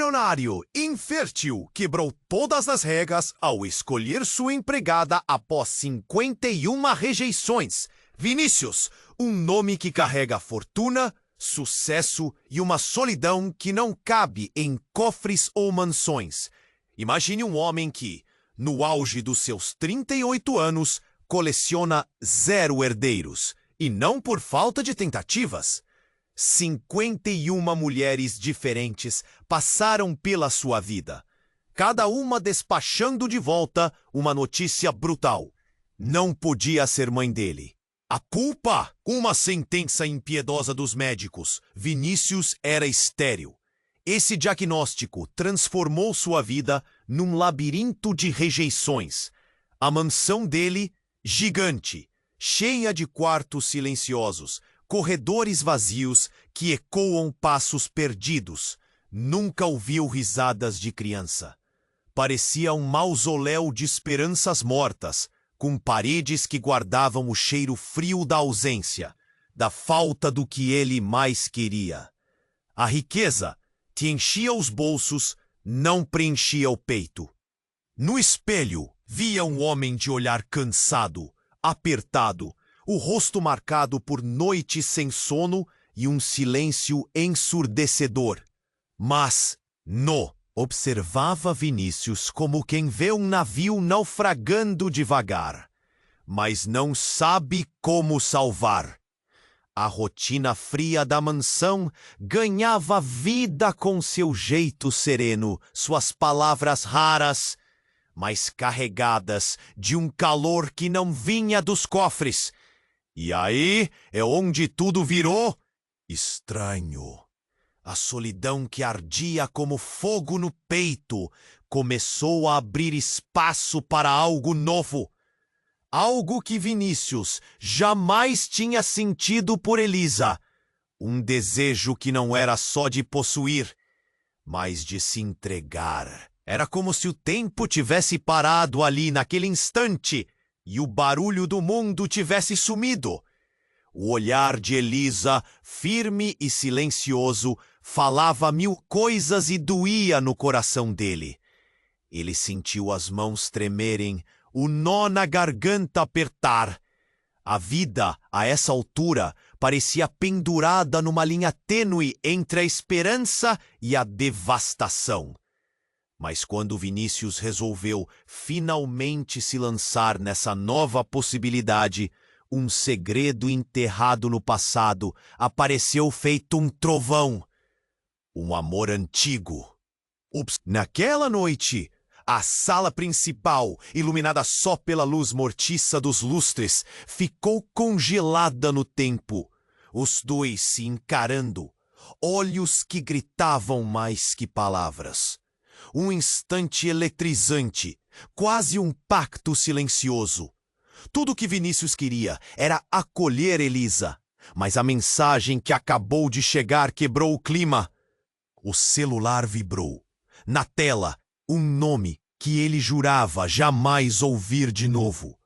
milionário infértil quebrou todas as regras ao escolher sua empregada após 51 rejeições. Vinícius, um nome que carrega fortuna, sucesso e uma solidão que não cabe em cofres ou mansões. Imagine um homem que, no auge dos seus 38 anos, coleciona 0 herdeiros, e não por falta de tentativas. 51 mulheres diferentes passaram pela sua vida, cada uma despachando de volta uma notícia brutal. Não podia ser mãe dele. A culpa? Uma sentença impiedosa dos médicos. Vinícius era estéril. Esse diagnóstico transformou sua vida num labirinto de rejeições. A mansão dele, gigante, cheia de quartos silenciosos, corredores vazios que ecoam passos perdidos. Nunca ouviu risadas de criança. Parecia um mausoléu de esperanças mortas, com paredes que guardavam o cheiro frio da ausência, da falta do que ele mais queria. A riqueza te enchia os bolsos, não preenchia o peito. No espelho, via um homem de olhar cansado, apertado, o rosto marcado por noites sem sono e um silêncio ensurdecedor. Mas, observava Vinícius como quem vê um navio naufragando devagar, mas não sabe como salvar. A rotina fria da mansão ganhava vida com seu jeito sereno, suas palavras raras, mas carregadas de um calor que não vinha dos cofres. E aí é onde tudo virou estranho. A solidão que ardia como fogo no peito começou a abrir espaço para algo novo. Algo que Vinícius jamais tinha sentido por Elisa. Um desejo que não era só de possuir, mas de se entregar. Era como se o tempo tivesse parado ali naquele instante e o barulho do mundo tivesse sumido. O olhar de Elisa, firme e silencioso, falava 1000 coisas e doía no coração dele. Ele sentiu as mãos tremerem, o nó na garganta apertar. A vida, a essa altura, parecia pendurada numa linha tênue entre a esperança e a devastação. Mas quando Vinícius resolveu finalmente se lançar nessa nova possibilidade, um segredo enterrado no passado apareceu feito um trovão. Um amor antigo. Naquela noite, a sala principal, iluminada só pela luz mortiça dos lustres, ficou congelada no tempo. Os dois se encarando, olhos que gritavam mais que palavras. Um instante eletrizante, quase um pacto silencioso. Tudo que Vinícius queria era acolher Elisa, mas a mensagem que acabou de chegar quebrou o clima. O celular vibrou. Na tela, um nome que ele jurava jamais ouvir de novo.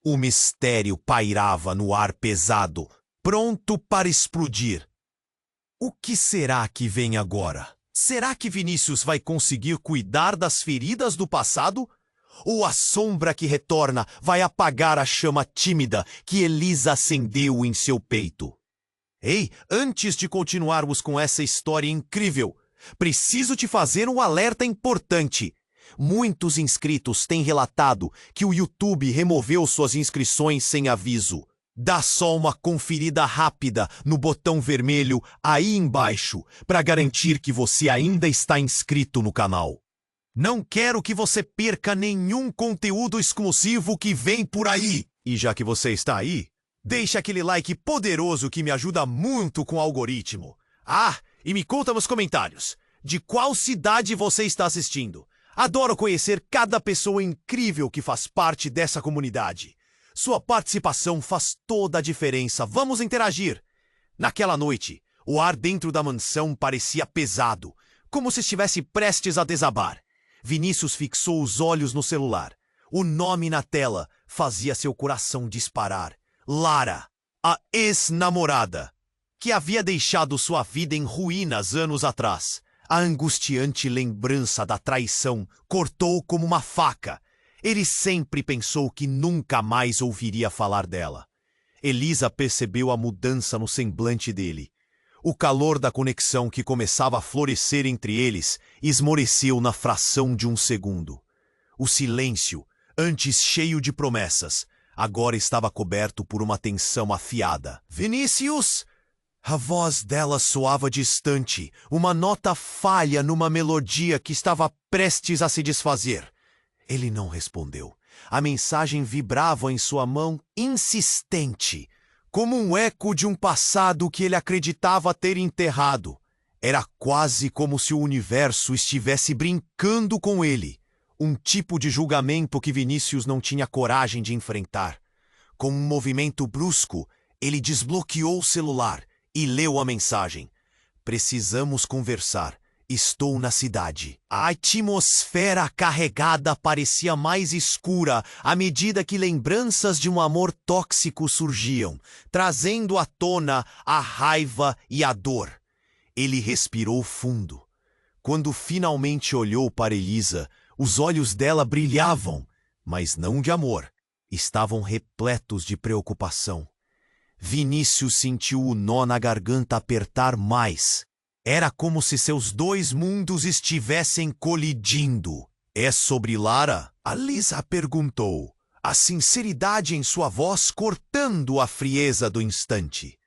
O mistério pairava no ar pesado, pronto para explodir. O que será que vem agora? Será que Vinícius vai conseguir cuidar das feridas do passado? Ou a sombra que retorna vai apagar a chama tímida que Elisa acendeu em seu peito? Ei, antes de continuarmos com essa história incrível, preciso te fazer um alerta importante. Muitos inscritos têm relatado que o YouTube removeu suas inscrições sem aviso. Dá só uma conferida rápida no botão vermelho aí embaixo para garantir que você ainda está inscrito no canal. Não quero que você perca nenhum conteúdo exclusivo que vem por aí. E já que você está aí, deixa aquele like poderoso que me ajuda muito com o algoritmo. Ah, e me conta nos comentários, de qual cidade você está assistindo? Adoro conhecer cada pessoa incrível que faz parte dessa comunidade. Sua participação faz toda a diferença. Vamos interagir. Naquela noite, o ar dentro da mansão parecia pesado, como se estivesse prestes a desabar. Vinícius fixou os olhos no celular. O nome na tela fazia seu coração disparar. Lara, a ex-namorada, que havia deixado sua vida em ruínas anos atrás. A angustiante lembrança da traição cortou como uma faca. Ele sempre pensou que nunca mais ouviria falar dela. Elisa percebeu a mudança no semblante dele. O calor da conexão que começava a florescer entre eles esmoreceu na fração de um segundo. O silêncio, antes cheio de promessas, agora estava coberto por uma tensão afiada. Vinícius! A voz dela soava distante, uma nota falha numa melodia que estava prestes a se desfazer. Ele não respondeu. A mensagem vibrava em sua mão, insistente, como um eco de um passado que ele acreditava ter enterrado. Era quase como se o universo estivesse brincando com ele, um tipo de julgamento que Vinícius não tinha coragem de enfrentar. Com um movimento brusco, ele desbloqueou o celular e leu a mensagem. Precisamos conversar. Estou na cidade. A atmosfera carregada parecia mais escura à medida que lembranças de um amor tóxico surgiam, trazendo à tona a raiva e a dor. Ele respirou fundo. Quando finalmente olhou para Elisa, os olhos dela brilhavam, mas não de amor. Estavam repletos de preocupação. Vinícius sentiu o nó na garganta apertar mais. Era como se seus dois mundos estivessem colidindo. É sobre Lara? A Lisa perguntou, a sinceridade em sua voz cortando a frieza do instante.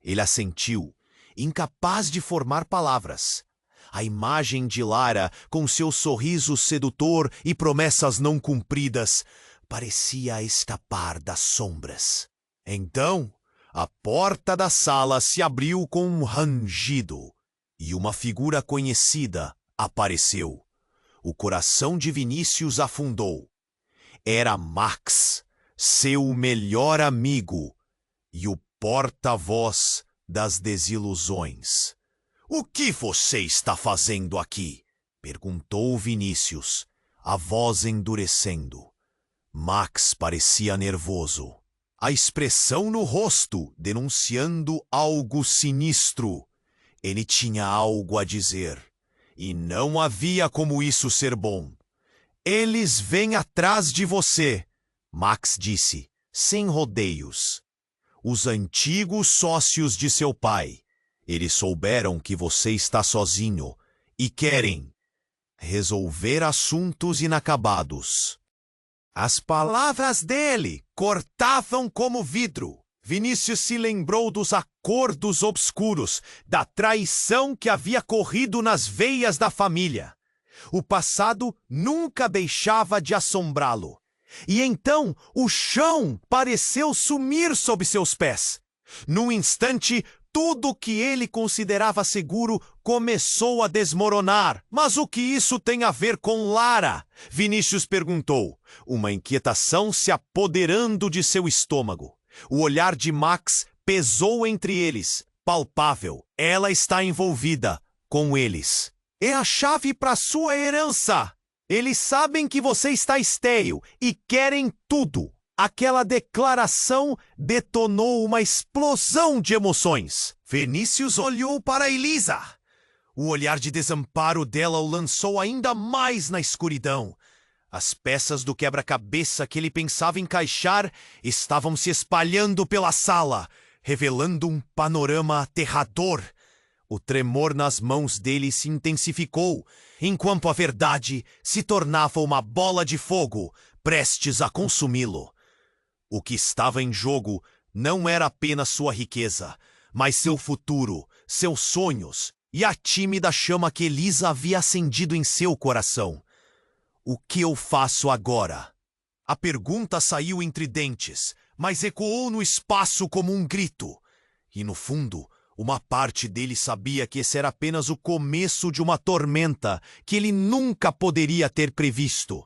Ele assentiu, incapaz de formar palavras. A imagem de Lara, com seu sorriso sedutor e promessas não cumpridas, parecia escapar das sombras. Então, a porta da sala se abriu com um rangido e uma figura conhecida apareceu. O coração de Vinícius afundou. Era Max, seu melhor amigo e o porta-voz das desilusões. O que você está fazendo aqui? Perguntou Vinícius, a voz endurecendo. Max parecia nervoso. A expressão no rosto denunciando algo sinistro. Ele tinha algo a dizer, e não havia como isso ser bom. Eles vêm atrás de você, Max disse, sem rodeios. Os antigos sócios de seu pai. Eles souberam que você está sozinho e querem resolver assuntos inacabados. As palavras dele cortavam como vidro. Vinícius se lembrou dos acordos obscuros, da traição que havia corrido nas veias da família. O passado nunca deixava de assombrá-lo. E então o chão pareceu sumir sob seus pés. Num instante, tudo que ele considerava seguro começou a desmoronar. Mas o que isso tem a ver com Lara? Vinícius perguntou, uma inquietação se apoderando de seu estômago. O olhar de Max pesou entre eles, palpável. Ela está envolvida com eles. É a chave para sua herança. Eles sabem que você está estéril e querem tudo. Aquela declaração detonou uma explosão de emoções. Vinícius olhou para Elisa. O olhar de desamparo dela o lançou ainda mais na escuridão. As peças do quebra-cabeça que ele pensava encaixar estavam se espalhando pela sala, revelando um panorama aterrador. O tremor nas mãos dele se intensificou, enquanto a verdade se tornava uma bola de fogo, prestes a consumi-lo. O que estava em jogo não era apenas sua riqueza, mas seu futuro, seus sonhos e a tímida chama que Elisa havia acendido em seu coração. O que eu faço agora? A pergunta saiu entre dentes, mas ecoou no espaço como um grito. E no fundo, uma parte dele sabia que esse era apenas o começo de uma tormenta que ele nunca poderia ter previsto.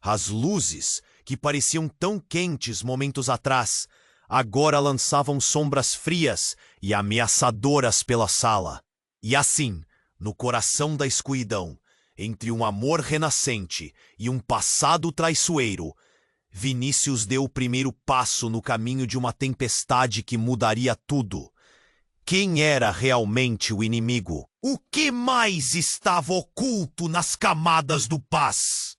As luzes, que pareciam tão quentes momentos atrás, agora lançavam sombras frias e ameaçadoras pela sala. E assim, no coração da escuridão, entre um amor renascente e um passado traiçoeiro, Vinícius deu o primeiro passo no caminho de uma tempestade que mudaria tudo. Quem era realmente o inimigo? O que mais estava oculto nas camadas do paz?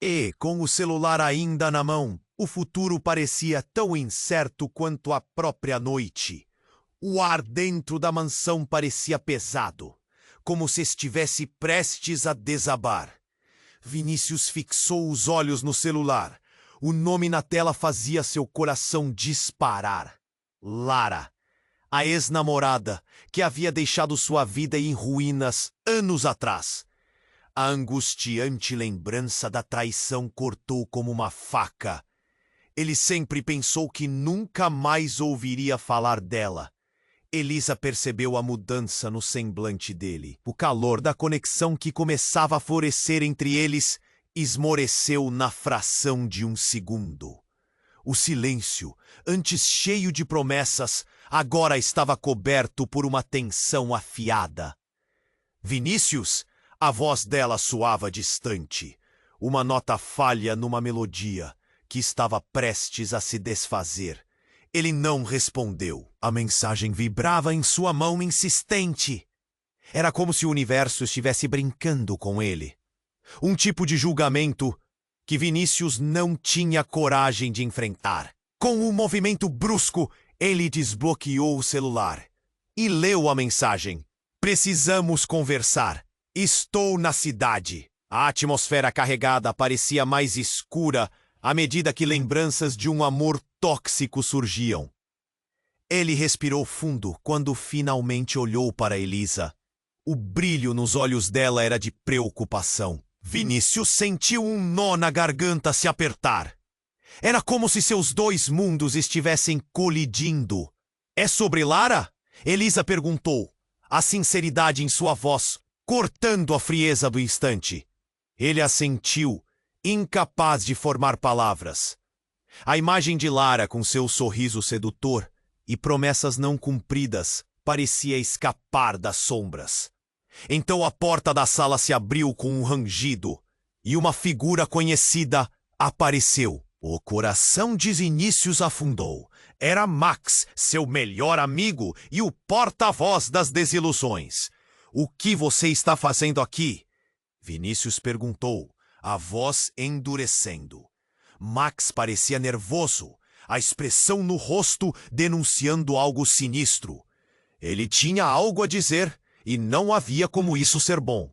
E, com o celular ainda na mão, o futuro parecia tão incerto quanto a própria noite. O ar dentro da mansão parecia pesado, como se estivesse prestes a desabar. Vinícius fixou os olhos no celular. O nome na tela fazia seu coração disparar. Lara, a ex-namorada, que havia deixado sua vida em ruínas anos atrás. A angustiante lembrança da traição cortou como uma faca. Ele sempre pensou que nunca mais ouviria falar dela. Elisa percebeu a mudança no semblante dele. O calor da conexão que começava a florescer entre eles esmoreceu na fração de um segundo. O silêncio, antes cheio de promessas, agora estava coberto por uma tensão afiada. Vinícius? A voz dela soava distante, uma nota falha numa melodia que estava prestes a se desfazer. Ele não respondeu. A mensagem vibrava em sua mão insistente. Era como se o universo estivesse brincando com ele. Um tipo de julgamento que Vinícius não tinha coragem de enfrentar. Com um movimento brusco, ele desbloqueou o celular e leu a mensagem. Precisamos conversar. Estou na cidade. A atmosfera carregada parecia mais escura à medida que lembranças de um amor tóxico surgiam. Ele respirou fundo quando finalmente olhou para Elisa. O brilho nos olhos dela era de preocupação. Vinícius sentiu um nó na garganta se apertar. Era como se seus dois mundos estivessem colidindo. É sobre Lara? Elisa perguntou, a sinceridade em sua voz cortando a frieza do instante. Ele assentiu, incapaz de formar palavras. A imagem de Lara com seu sorriso sedutor e promessas não cumpridas parecia escapar das sombras. Então a porta da sala se abriu com um rangido e uma figura conhecida apareceu. O coração de Vinícius afundou. Era Max, seu melhor amigo e o porta-voz das desilusões. O que você está fazendo aqui? Vinícius perguntou, a voz endurecendo. Max parecia nervoso, a expressão no rosto denunciando algo sinistro. Ele tinha algo a dizer e não havia como isso ser bom.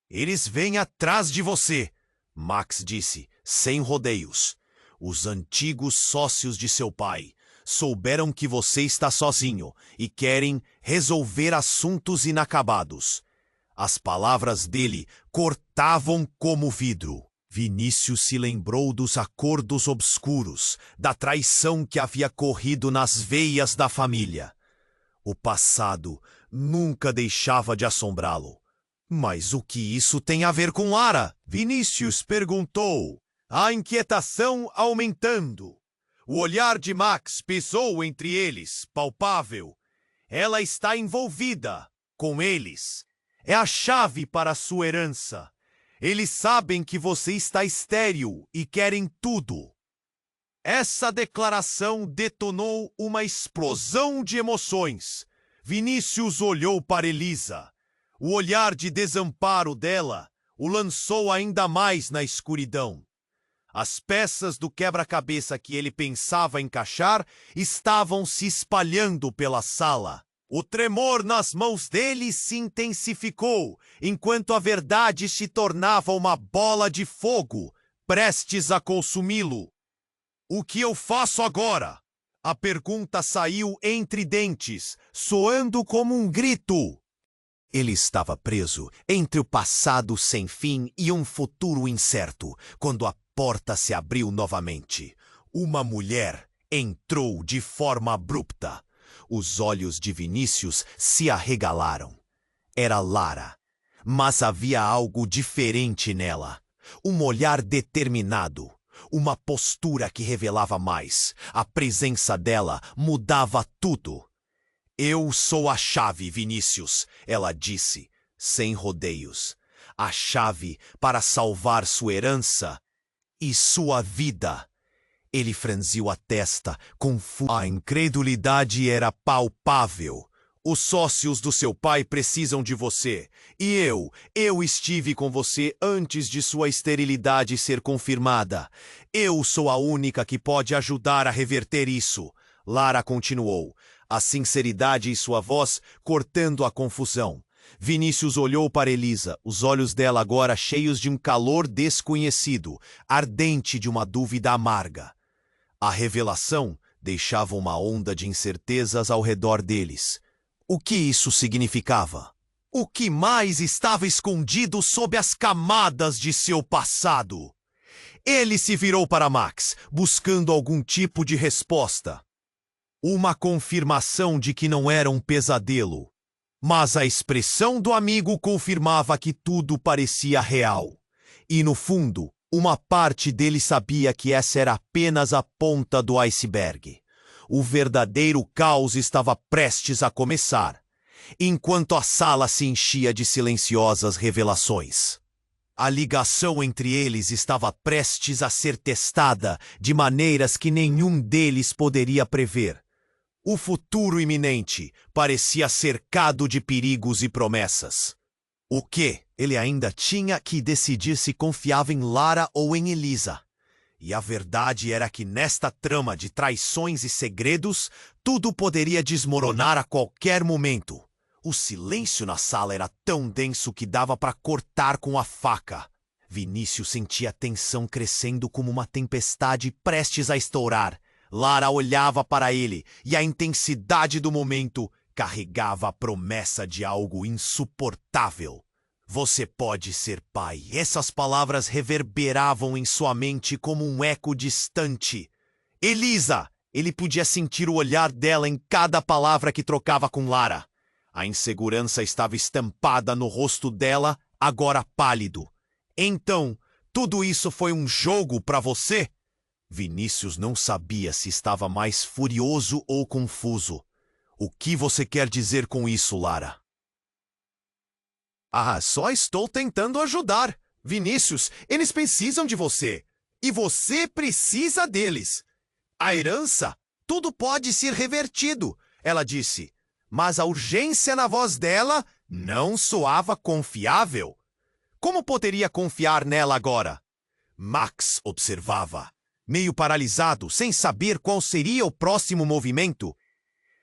Eles vêm atrás de você, Max disse, sem rodeios. Os antigos sócios de seu pai souberam que você está sozinho e querem resolver assuntos inacabados. As palavras dele cortavam como vidro. Vinícius se lembrou dos acordos obscuros, da traição que havia corrido nas veias da família. O passado nunca deixava de assombrá-lo. Mas o que isso tem a ver com Lara? Vinícius perguntou, a inquietação aumentando. O olhar de Max pisou entre eles, palpável. Ela está envolvida com eles. É a chave para a sua herança. Eles sabem que você está estéril e querem tudo. Essa declaração detonou uma explosão de emoções. Vinícius olhou para Elisa. O olhar de desamparo dela o lançou ainda mais na escuridão. As peças do quebra-cabeça que ele pensava encaixar estavam se espalhando pela sala. O tremor nas mãos dele se intensificou, enquanto a verdade se tornava uma bola de fogo, prestes a consumi-lo. O que eu faço agora? A pergunta saiu entre dentes, soando como um grito. Ele estava preso entre o passado sem fim e um futuro incerto, quando a porta se abriu novamente. Uma mulher entrou de forma abrupta. Os olhos de Vinícius se arregalaram. Era Lara, mas havia algo diferente nela. Um olhar determinado, uma postura que revelava mais. A presença dela mudava tudo. Eu sou a chave, Vinícius, ela disse, sem rodeios. A chave para salvar sua herança e sua vida. Ele franziu a testa, confuso. A incredulidade era palpável. Os sócios do seu pai precisam de você. E eu estive com você antes de sua esterilidade ser confirmada. Eu sou a única que pode ajudar a reverter isso. Lara continuou, a sinceridade em sua voz cortando a confusão. Vinícius olhou para Elisa, os olhos dela agora cheios de um calor desconhecido, ardente de uma dúvida amarga. A revelação deixava uma onda de incertezas ao redor deles. O que isso significava? O que mais estava escondido sob as camadas de seu passado? Ele se virou para Max, buscando algum tipo de resposta. Uma confirmação de que não era um pesadelo. Mas a expressão do amigo confirmava que tudo parecia real. E no fundo, uma parte dele sabia que essa era apenas a ponta do iceberg. O verdadeiro caos estava prestes a começar, enquanto a sala se enchia de silenciosas revelações. A ligação entre eles estava prestes a ser testada de maneiras que nenhum deles poderia prever. O futuro iminente parecia cercado de perigos e promessas. O que? Ele ainda tinha que decidir se confiava em Lara ou em Elisa. E a verdade era que nesta trama de traições e segredos, tudo poderia desmoronar a qualquer momento. O silêncio na sala era tão denso que dava para cortar com a faca. Vinícius sentia a tensão crescendo como uma tempestade prestes a estourar. Lara olhava para ele e a intensidade do momento carregava a promessa de algo insuportável. Você pode ser pai. Essas palavras reverberavam em sua mente como um eco distante. Elisa! Ele podia sentir o olhar dela em cada palavra que trocava com Lara. A insegurança estava estampada no rosto dela, agora pálido. Então, tudo isso foi um jogo para você? Vinícius não sabia se estava mais furioso ou confuso. O que você quer dizer com isso, Lara? Só estou tentando ajudar. Vinícius, eles precisam de você. E você precisa deles. A herança, tudo pode ser revertido, ela disse. Mas a urgência na voz dela não soava confiável. Como poderia confiar nela agora? Max observava, meio paralisado, sem saber qual seria o próximo movimento.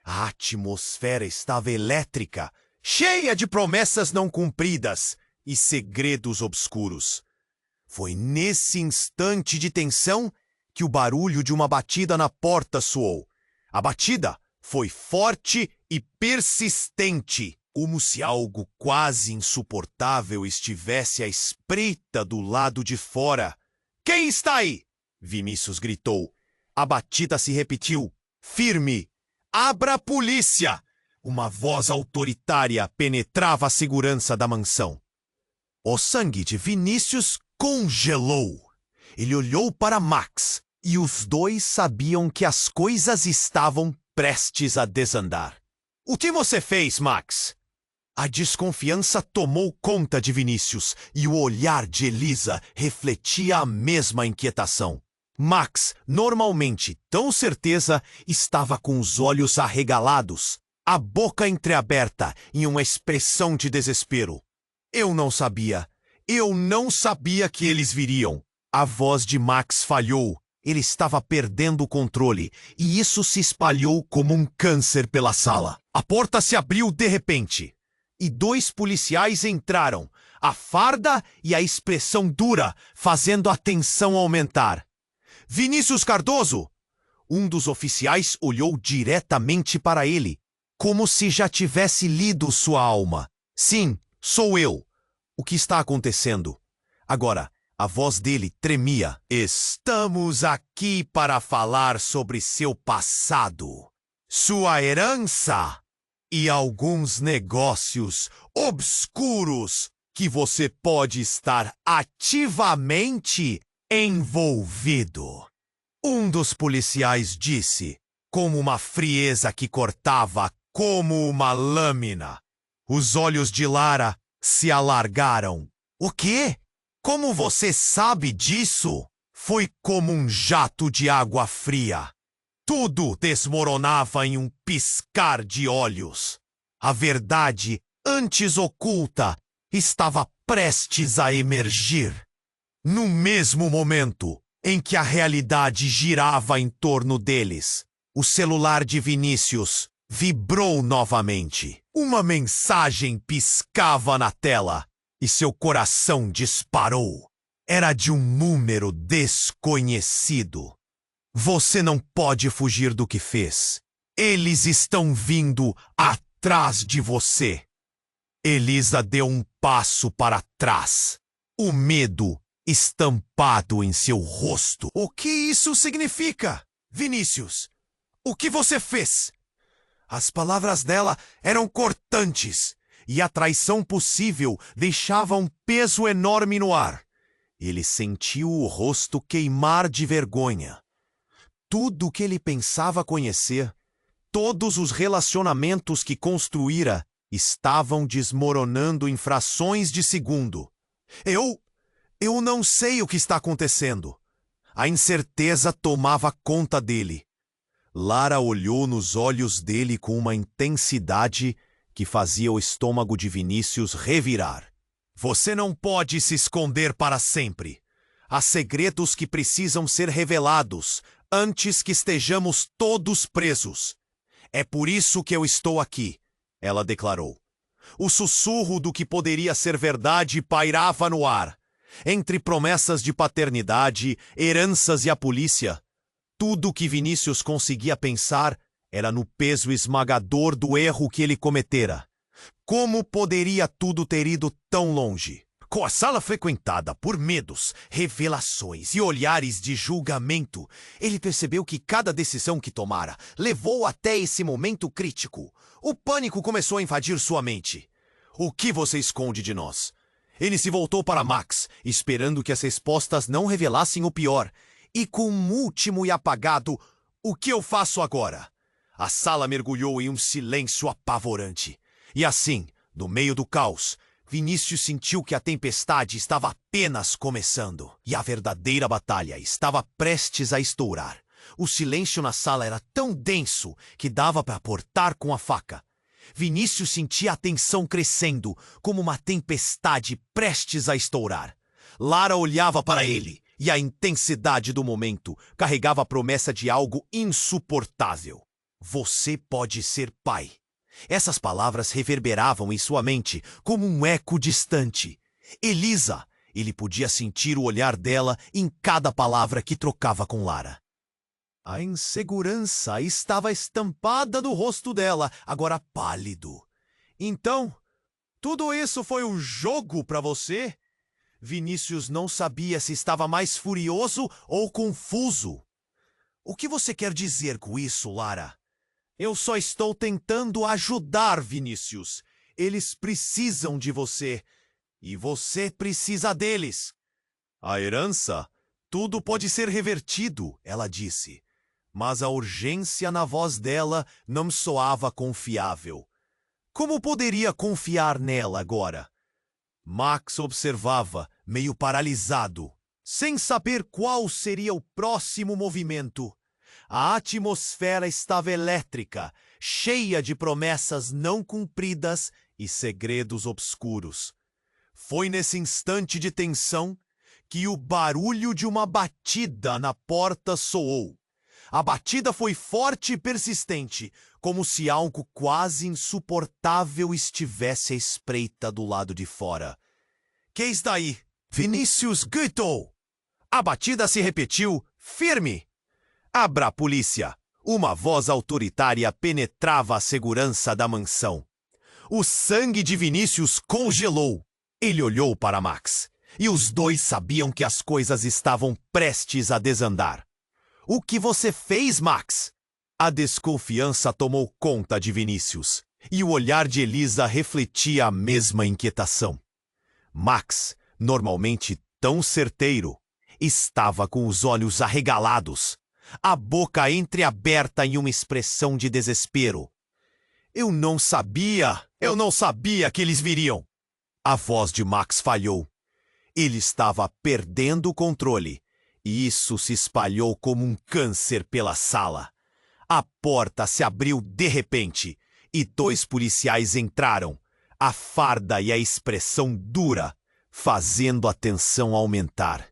A atmosfera estava elétrica, cheia de promessas não cumpridas e segredos obscuros. Foi nesse instante de tensão que o barulho de uma batida na porta soou. A batida foi forte e persistente, como se algo quase insuportável estivesse à espreita do lado de fora. Quem está aí? Vinícius gritou. A batida se repetiu, firme. Abra a polícia! Uma voz autoritária penetrava a segurança da mansão. O sangue de Vinícius congelou. Ele olhou para Max e os dois sabiam que as coisas estavam prestes a desandar. O que você fez, Max? A desconfiança tomou conta de Vinícius e o olhar de Elisa refletia a mesma inquietação. Max, normalmente tão certeza, estava com os olhos arregalados, a boca entreaberta em uma expressão de desespero. Eu não sabia que eles viriam. A voz de Max falhou. Ele estava perdendo o controle, e isso se espalhou como um câncer pela sala. A porta se abriu de repente, e dois policiais entraram, a farda e a expressão dura, fazendo a tensão aumentar. Vinícius Cardoso! Um dos oficiais olhou diretamente para ele, como se já tivesse lido sua alma. Sim, sou eu. O que está acontecendo? Agora, a voz dele tremia. Estamos aqui para falar sobre seu passado, sua herança e alguns negócios obscuros que você pode estar ativamente envolvido. Um dos policiais disse, com uma frieza que cortava como uma lâmina. Os olhos de Lara se alargaram. O quê? Como você sabe disso? Foi como um jato de água fria. Tudo desmoronava em um piscar de olhos. A verdade, antes oculta, estava prestes a emergir. No mesmo momento em que a realidade girava em torno deles, o celular de Vinícius vibrou novamente. Uma mensagem piscava na tela e seu coração disparou. Era de um número desconhecido. Você não pode fugir do que fez. Eles estão vindo atrás de você. Elisa deu um passo para trás. O medo estampado em seu rosto. O que isso significa, Vinícius? O que você fez? As palavras dela eram cortantes e a traição possível deixava um peso enorme no ar. Ele sentiu o rosto queimar de vergonha. Tudo o que ele pensava conhecer, todos os relacionamentos que construíra, estavam desmoronando em frações de segundo. Eu não sei o que está acontecendo. A incerteza tomava conta dele. Lara olhou nos olhos dele com uma intensidade que fazia o estômago de Vinícius revirar. Você não pode se esconder para sempre. Há segredos que precisam ser revelados antes que estejamos todos presos. É por isso que eu estou aqui, ela declarou. O sussurro do que poderia ser verdade pairava no ar. Entre promessas de paternidade, heranças e a polícia, tudo que Vinícius conseguia pensar era no peso esmagador do erro que ele cometera. Como poderia tudo ter ido tão longe? Com a sala frequentada por medos, revelações e olhares de julgamento, ele percebeu que cada decisão que tomara levou até esse momento crítico. O pânico começou a invadir sua mente. O que você esconde de nós? Ele se voltou para Max, esperando que as respostas não revelassem o pior. E com um último e apagado, o que eu faço agora? A sala mergulhou em um silêncio apavorante. E assim, no meio do caos, Vinícius sentiu que a tempestade estava apenas começando. E a verdadeira batalha estava prestes a estourar. O silêncio na sala era tão denso que dava para aportar com a faca. Vinícius sentia a tensão crescendo, como uma tempestade prestes a estourar. Lara olhava para ele, e a intensidade do momento carregava a promessa de algo insuportável. Você pode ser pai. Essas palavras reverberavam em sua mente como um eco distante. Elisa, ele podia sentir o olhar dela em cada palavra que trocava com Lara. A insegurança estava estampada no rosto dela, agora pálido. Então, tudo isso foi um jogo para você? Vinícius não sabia se estava mais furioso ou confuso. O que você quer dizer com isso, Lara? Eu só estou tentando ajudar, Vinícius. Eles precisam de você. E você precisa deles. A herança? Tudo pode ser revertido, ela disse. Mas a urgência na voz dela não soava confiável. Como poderia confiar nela agora? Max observava, meio paralisado, sem saber qual seria o próximo movimento. A atmosfera estava elétrica, cheia de promessas não cumpridas e segredos obscuros. Foi nesse instante de tensão que o barulho de uma batida na porta soou. A batida foi forte e persistente, como se algo quase insuportável estivesse à espreita do lado de fora. "Quem está aí?" Vinícius gritou. A batida se repetiu, firme. "Abra a polícia!" Uma voz autoritária penetrava a segurança da mansão. O sangue de Vinícius congelou. Ele olhou para Max, e os dois sabiam que as coisas estavam prestes a desandar. "O que você fez, Max?" A desconfiança tomou conta de Vinícius, e o olhar de Elisa refletia a mesma inquietação. Max, normalmente tão certeiro, estava com os olhos arregalados, a boca entreaberta em uma expressão de desespero. Eu não sabia que eles viriam." A voz de Max falhou. Ele estava perdendo o controle, Isso se espalhou como um câncer pela sala. A porta se abriu de repente e 2 policiais entraram, a farda e a expressão dura, fazendo a tensão aumentar.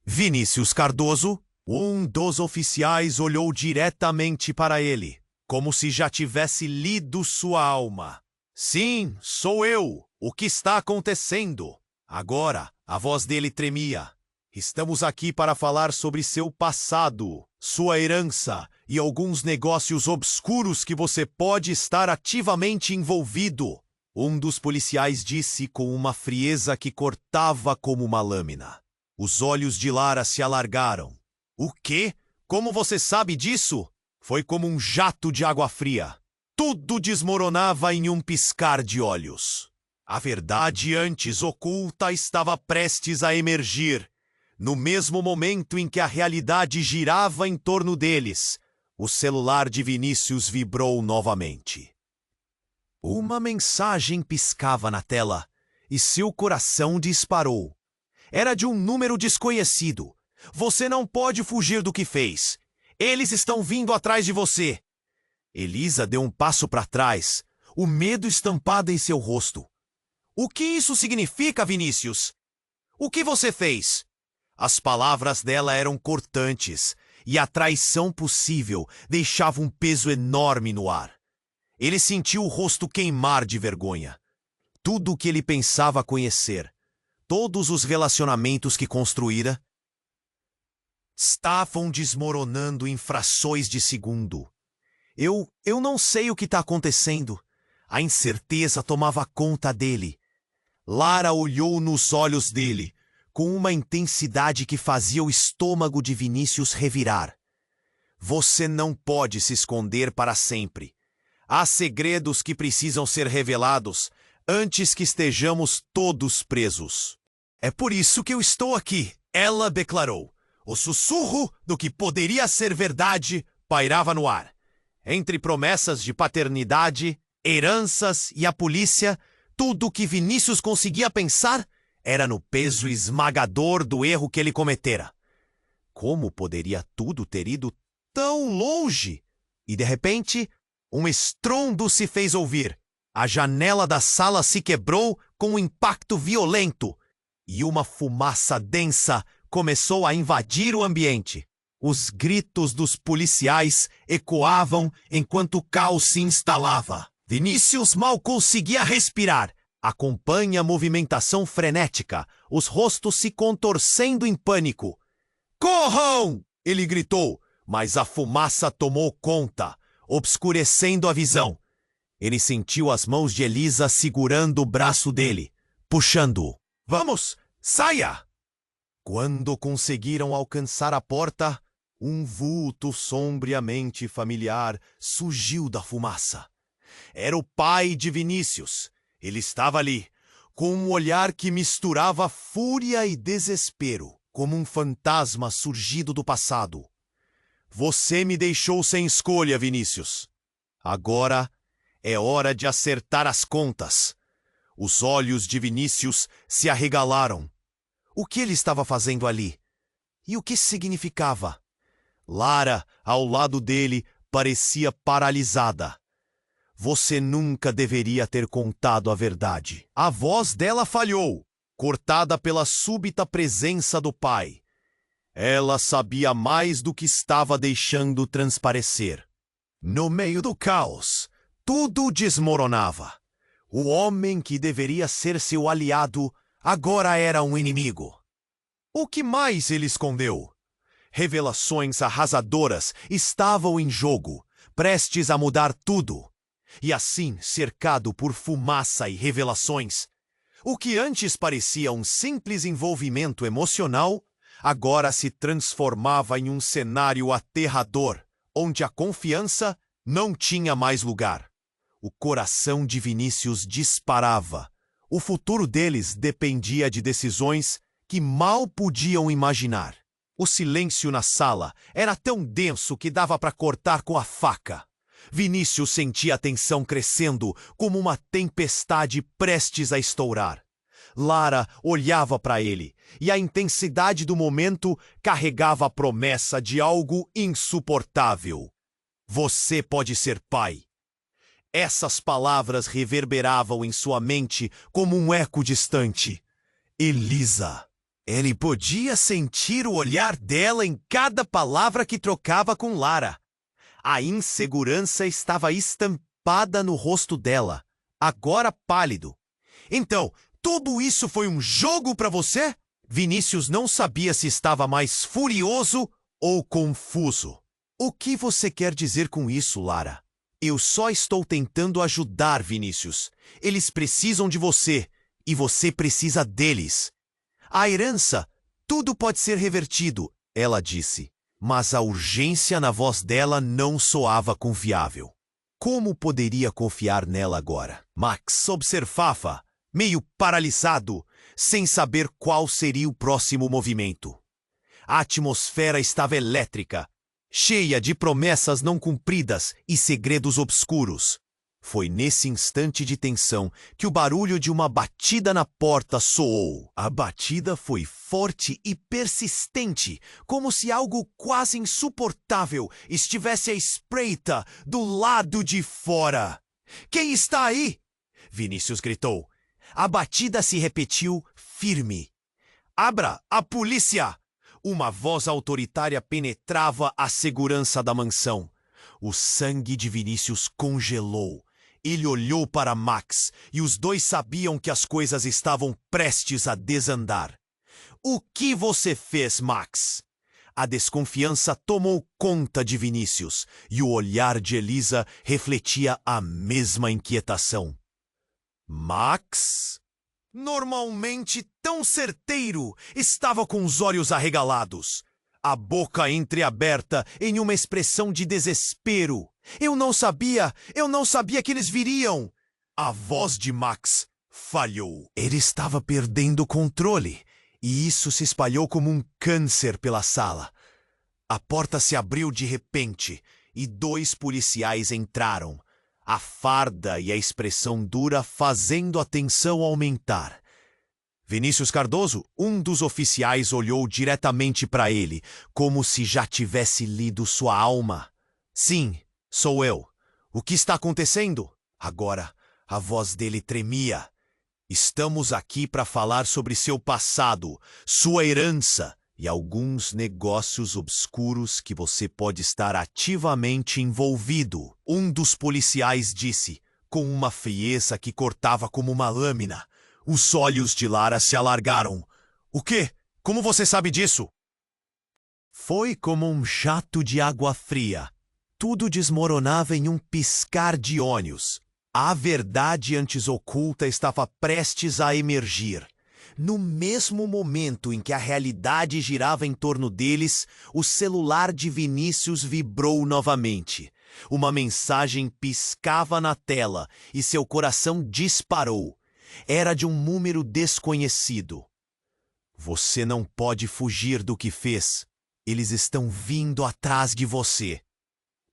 Vinícius Cardoso, um dos oficiais, olhou diretamente para ele, como se já tivesse lido sua alma. Sim, sou eu. O que está acontecendo? Agora, a voz dele tremia. Estamos aqui para falar sobre seu passado, sua herança e alguns negócios obscuros que você pode estar ativamente envolvido. Um dos policiais disse com uma frieza que cortava como uma lâmina. Os olhos de Lara se alargaram. O quê? Como você sabe disso? Foi como um jato de água fria. Tudo desmoronava em um piscar de olhos. A verdade antes oculta estava prestes a emergir. No mesmo momento em que a realidade girava em torno deles, o celular de Vinícius vibrou novamente. Uma mensagem piscava na tela e seu coração disparou. Era de um número desconhecido. Você não pode fugir do que fez. Eles estão vindo atrás de você. Elisa deu um passo para trás, o medo estampado em seu rosto. O que isso significa, Vinícius? O que você fez? As palavras dela eram cortantes e a traição possível deixava um peso enorme no ar. Ele sentiu o rosto queimar de vergonha. Tudo o que ele pensava conhecer, todos os relacionamentos que construíra, estavam desmoronando em frações de segundo. Eu não sei o que está acontecendo. A incerteza tomava conta dele. Lara olhou nos olhos dele, com uma intensidade que fazia o estômago de Vinícius revirar. Você não pode se esconder para sempre. Há segredos que precisam ser revelados antes que estejamos todos presos. É por isso que eu estou aqui, ela declarou. O sussurro do que poderia ser verdade pairava no ar. Entre promessas de paternidade, heranças e a polícia, tudo o que Vinícius conseguia pensar era no peso esmagador do erro que ele cometera. Como poderia tudo ter ido tão longe? E de repente, um estrondo se fez ouvir. A janela da sala se quebrou com um impacto violento e uma fumaça densa começou a invadir o ambiente. Os gritos dos policiais ecoavam enquanto o caos se instalava. Vinícius mal conseguia respirar. Acompanha a movimentação frenética, os rostos se contorcendo em pânico. Corram! Ele gritou, mas a fumaça tomou conta, obscurecendo a visão. Ele sentiu as mãos de Elisa segurando o braço dele, puxando-o. Vamos, saia! Quando conseguiram alcançar a porta, um vulto sombriamente familiar surgiu da fumaça. Era o pai de Vinícius. Ele estava ali, com um olhar que misturava fúria e desespero, como um fantasma surgido do passado. Você me deixou sem escolha, Vinícius. Agora é hora de acertar as contas. Os olhos de Vinícius se arregalaram. O que ele estava fazendo ali? E o que significava? Lara, ao lado dele, parecia paralisada. Você nunca deveria ter contado a verdade. A voz dela falhou, cortada pela súbita presença do pai. Ela sabia mais do que estava deixando transparecer. No meio do caos, tudo desmoronava. O homem que deveria ser seu aliado agora era um inimigo. O que mais ele escondeu? Revelações arrasadoras estavam em jogo, prestes a mudar tudo. E assim, cercado por fumaça e revelações, o que antes parecia um simples envolvimento emocional, agora se transformava em um cenário aterrador, onde a confiança não tinha mais lugar. O coração de Vinícius disparava. O futuro deles dependia de decisões que mal podiam imaginar. O silêncio na sala era tão denso que dava para cortar com a faca. Vinícius sentia a tensão crescendo como uma tempestade prestes a estourar. Lara olhava para ele, e a intensidade do momento carregava a promessa de algo insuportável. Você pode ser pai. Essas palavras reverberavam em sua mente como um eco distante. Elisa. Ele podia sentir o olhar dela em cada palavra que trocava com Lara. A insegurança estava estampada no rosto dela, agora pálido. Então, tudo isso foi um jogo para você? Vinícius não sabia se estava mais furioso ou confuso. O que você quer dizer com isso, Lara? Eu só estou tentando ajudar, Vinícius. Eles precisam de você, e você precisa deles. A herança, tudo pode ser revertido, ela disse. Mas a urgência na voz dela não soava confiável. Como poderia confiar nela agora? Max observava, meio paralisado, sem saber qual seria o próximo movimento. A atmosfera estava elétrica, cheia de promessas não cumpridas e segredos obscuros. Foi nesse instante de tensão que o barulho de uma batida na porta soou. A batida foi forte e persistente, como se algo quase insuportável estivesse à espreita do lado de fora. Quem está aí? Vinícius gritou. A batida se repetiu firme. Abra, a polícia! Uma voz autoritária penetrava a segurança da mansão. O sangue de Vinícius congelou. Ele olhou para Max e os dois sabiam que as coisas estavam prestes a desandar. O que você fez, Max? A desconfiança tomou conta de Vinícius e o olhar de Elisa refletia a mesma inquietação. Max, normalmente tão certeiro, estava com os olhos arregalados, a boca entreaberta em uma expressão de desespero. Eu não sabia que eles viriam. A voz de Max falhou. Ele estava perdendo o controle, e isso se espalhou como um câncer pela sala. A porta se abriu de repente, e 2 policiais entraram, a farda e a expressão dura fazendo a tensão aumentar. Vinícius Cardoso, um dos oficiais, olhou diretamente para ele, como se já tivesse lido sua alma. Sim, sou eu. O que está acontecendo? Agora, a voz dele tremia. Estamos aqui para falar sobre seu passado, sua herança e alguns negócios obscuros que você pode estar ativamente envolvido. Um dos policiais disse, com uma frieza que cortava como uma lâmina. Os olhos de Lara se alargaram. O quê? Como você sabe disso? Foi como um jato de água fria. Tudo desmoronava em um piscar de olhos. A verdade antes oculta estava prestes a emergir. No mesmo momento em que a realidade girava em torno deles, o celular de Vinícius vibrou novamente. Uma mensagem piscava na tela e seu coração disparou. Era de um número desconhecido. Você não pode fugir do que fez. Eles estão vindo atrás de você.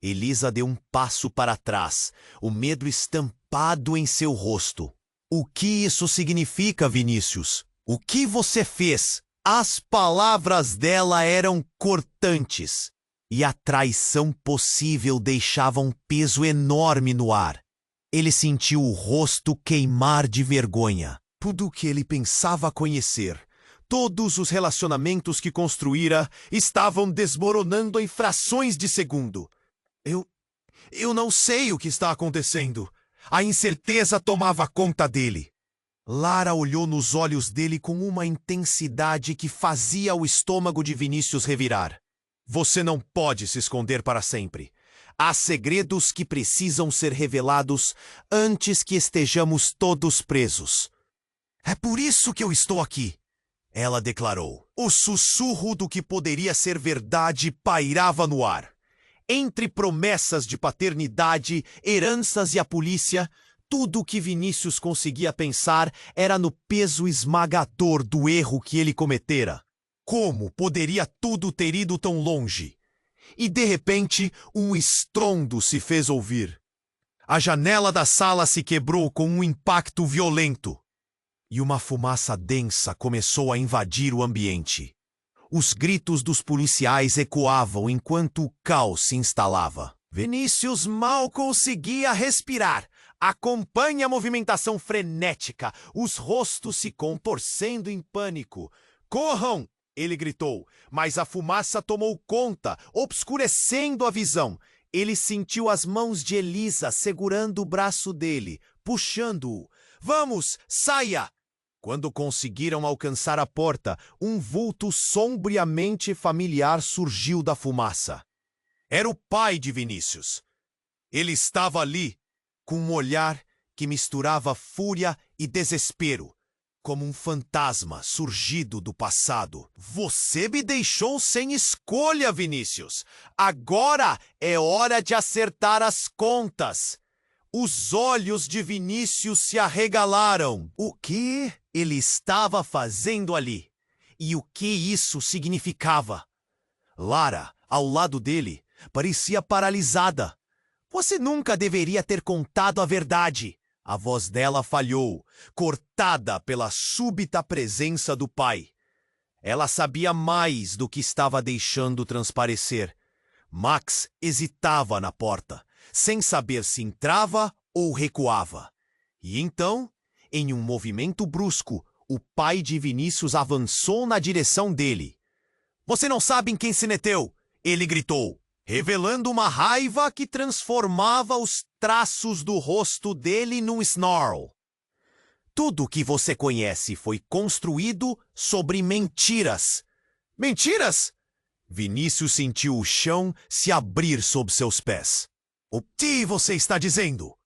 Elisa deu um passo para trás, o medo estampado em seu rosto. O que isso significa, Vinícius? O que você fez? As palavras dela eram cortantes, e a traição possível deixava um peso enorme no ar. Ele sentiu o rosto queimar de vergonha. Tudo o que ele pensava conhecer, todos os relacionamentos que construíra, estavam desmoronando em frações de segundo. Eu não sei o que está acontecendo. A incerteza tomava conta dele. Lara olhou nos olhos dele com uma intensidade que fazia o estômago de Vinícius revirar. Você não pode se esconder para sempre. Há segredos que precisam ser revelados antes que estejamos todos presos. É por isso que eu estou aqui, ela declarou. O sussurro do que poderia ser verdade pairava no ar. Entre promessas de paternidade, heranças e a polícia, tudo o que Vinícius conseguia pensar era no peso esmagador do erro que ele cometera. Como poderia tudo ter ido tão longe? E de repente, um estrondo se fez ouvir. A janela da sala se quebrou com um impacto violento. e uma fumaça densa começou a invadir o ambiente. Os gritos dos policiais ecoavam enquanto o caos se instalava. Vinícius mal conseguia respirar. Acompanhe a movimentação frenética, os rostos se contorcendo em pânico. Corram! Ele gritou, mas a fumaça tomou conta, obscurecendo a visão. Ele sentiu as mãos de Elisa segurando o braço dele, puxando-o. Vamos, saia! Quando conseguiram alcançar a porta, um vulto sombriamente familiar surgiu da fumaça. Era o pai de Vinícius. Ele estava ali, com um olhar que misturava fúria e desespero, como um fantasma surgido do passado. Você me deixou sem escolha, Vinícius. Agora é hora de acertar as contas. Os olhos de Vinícius se arregalaram. O que ele estava fazendo ali? E o que isso significava? Lara, ao lado dele, parecia paralisada. Você nunca deveria ter contado a verdade. A voz dela falhou, cortada pela súbita presença do pai. Ela sabia mais do que estava deixando transparecer. Max hesitava na porta, sem saber se entrava ou recuava. E então, em um movimento brusco, o pai de Vinícius avançou na direção dele. Você não sabe em quem se meteu! Ele gritou, revelando uma raiva que transformava os traços do rosto dele num snarl. Tudo o que você conhece foi construído sobre mentiras. Mentiras? Vinícius sentiu o chão se abrir sob seus pés. O que você está dizendo?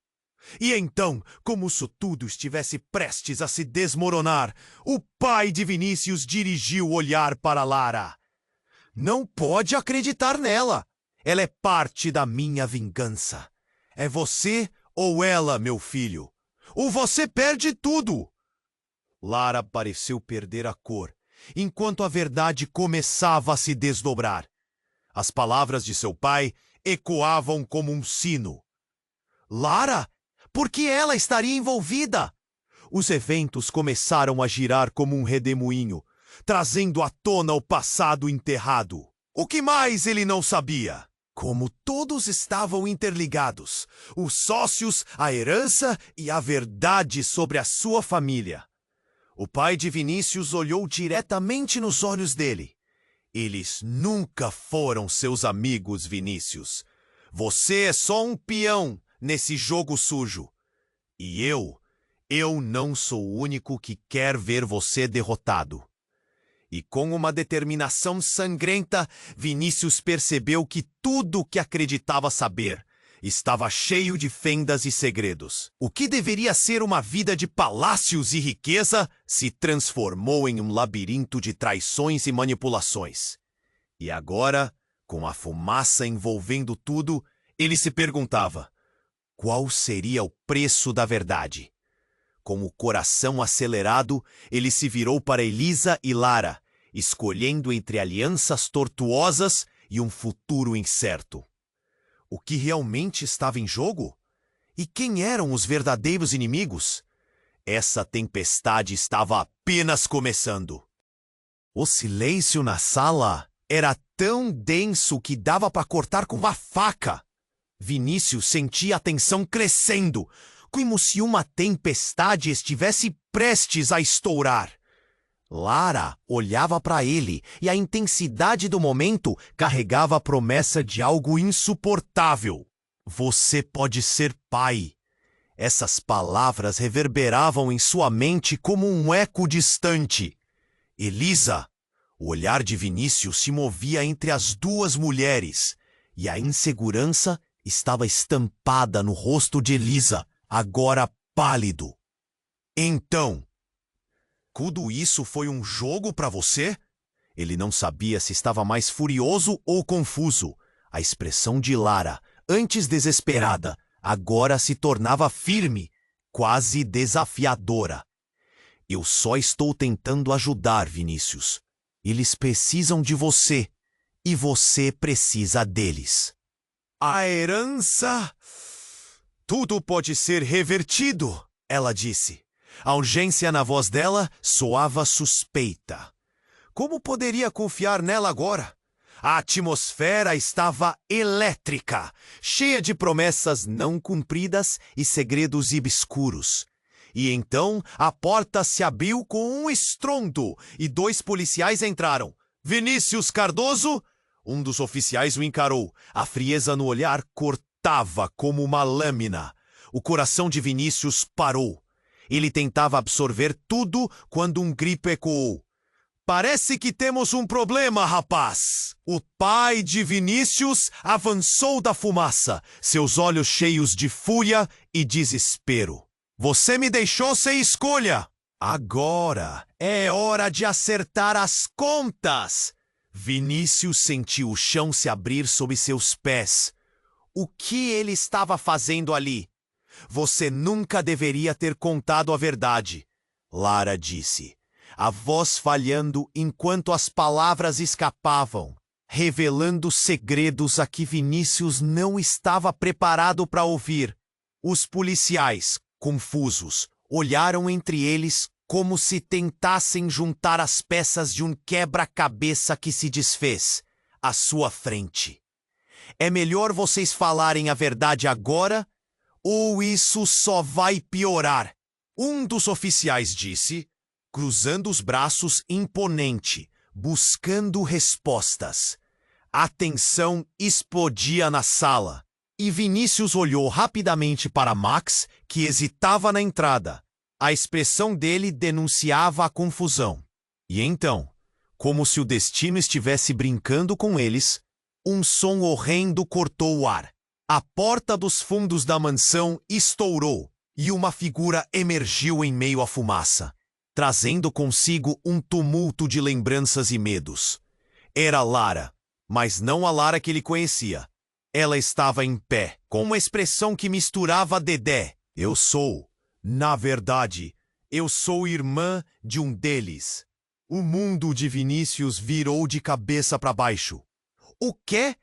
E então, como se tudo estivesse prestes a se desmoronar, o pai de Vinícius dirigiu o olhar para Lara. Não pode acreditar nela. Ela é parte da minha vingança. É você ou ela, meu filho. Ou você perde tudo. Lara pareceu perder a cor, enquanto a verdade começava a se desdobrar. As palavras de seu pai ecoavam como um sino. Lara? Por que ela estaria envolvida? Os eventos começaram a girar como um redemoinho, trazendo à tona o passado enterrado. O que mais ele não sabia? Como todos estavam interligados, os sócios, a herança e a verdade sobre a sua família. O pai de Vinícius olhou diretamente nos olhos dele. Eles nunca foram seus amigos, Vinícius. Você é só um peão nesse jogo sujo. E eu não sou o único que quer ver você derrotado. E com uma determinação sangrenta, Vinícius percebeu que tudo o que acreditava saber estava cheio de fendas e segredos. O que deveria ser uma vida de palácios e riqueza se transformou em um labirinto de traições e manipulações. E agora, com a fumaça envolvendo tudo, ele se perguntava: qual seria o preço da verdade? Com o coração acelerado, ele se virou para Elisa e Lara, escolhendo entre alianças tortuosas e um futuro incerto. O que realmente estava em jogo? E quem eram os verdadeiros inimigos? Essa tempestade estava apenas começando. O silêncio na sala era tão denso que dava para cortar com uma faca. Vinícius sentia a tensão crescendo, como se uma tempestade estivesse prestes a estourar. Lara olhava para ele e a intensidade do momento carregava a promessa de algo insuportável. Você pode ser pai. Essas palavras reverberavam em sua mente como um eco distante. Elisa, o olhar de Vinícius se movia entre as duas mulheres, e a insegurança estava estampada no rosto de Elisa, agora pálido. Então, tudo isso foi um jogo para você? Ele não sabia se estava mais furioso ou confuso. A expressão de Lara, antes desesperada, agora se tornava firme, quase desafiadora. Eu só estou tentando ajudar, Vinícius. Eles precisam de você, e você precisa deles. A herança? Tudo pode ser revertido, ela disse. A urgência na voz dela soava suspeita. Como poderia confiar nela agora? A atmosfera estava elétrica, cheia de promessas não cumpridas e segredos obscuros. E então a porta se abriu com um estrondo e 2 policiais entraram. Vinícius Cardoso? Um dos oficiais o encarou. A frieza no olhar cortava como uma lâmina. O coração de Vinícius parou. Ele tentava absorver tudo quando um grito ecoou. Parece que temos um problema, rapaz! O pai de Vinícius avançou da fumaça, seus olhos cheios de fúria e desespero. Você me deixou sem escolha! Agora é hora de acertar as contas! Vinícius sentiu o chão se abrir sob seus pés. O que ele estava fazendo ali? Você nunca deveria ter contado a verdade, Lara disse, a voz falhando enquanto as palavras escapavam, revelando segredos a que Vinícius não estava preparado para ouvir. Os policiais, confusos, olharam entre eles como se tentassem juntar as peças de um quebra-cabeça que se desfez à sua frente. É melhor vocês falarem a verdade agora, ou isso só vai piorar, um dos oficiais disse, cruzando os braços imponente, buscando respostas. A tensão explodia na sala, e Vinícius olhou rapidamente para Max, que hesitava na entrada. A expressão dele denunciava a confusão. E então, como se o destino estivesse brincando com eles, um som horrendo cortou o ar. A porta dos fundos da mansão estourou e uma figura emergiu em meio à fumaça, trazendo consigo um tumulto de lembranças e medos. Era Lara, mas não a Lara que ele conhecia. Ela estava em pé, com uma expressão que misturava Dedé. Na verdade, eu sou irmã de um deles. O mundo de Vinícius virou de cabeça para baixo. O quê?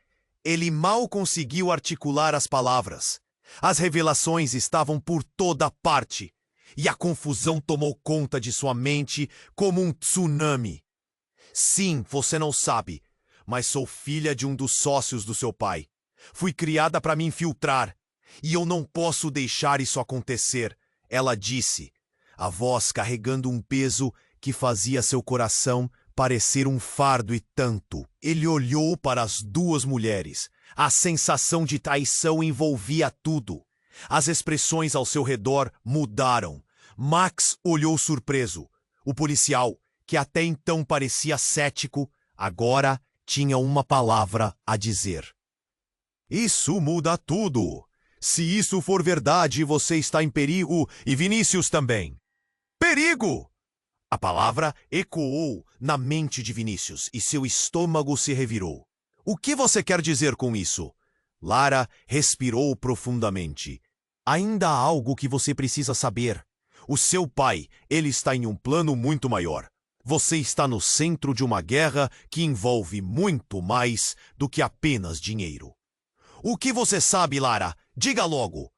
Ele mal conseguiu articular as palavras. As revelações estavam por toda parte, e a confusão tomou conta de sua mente como um tsunami. Sim, você não sabe, mas sou filha de um dos sócios do seu pai. Fui criada para me infiltrar, e eu não posso deixar isso acontecer, ela disse, a voz carregando um peso que fazia seu coração parecer um fardo e tanto. Ele olhou para as 2 mulheres. A sensação de traição envolvia tudo. As expressões ao seu redor mudaram. Max olhou surpreso. O policial, que até então parecia cético, agora tinha uma palavra a dizer. Isso muda tudo. Se isso for verdade, você está em perigo e Vinícius também. Perigo! A palavra ecoou na mente de Vinícius e seu estômago se revirou. O que você quer dizer com isso? Lara respirou profundamente. Ainda há algo que você precisa saber. O seu pai, ele está em um plano muito maior. Você está no centro de uma guerra que envolve muito mais do que apenas dinheiro. O que você sabe, Lara? Diga logo.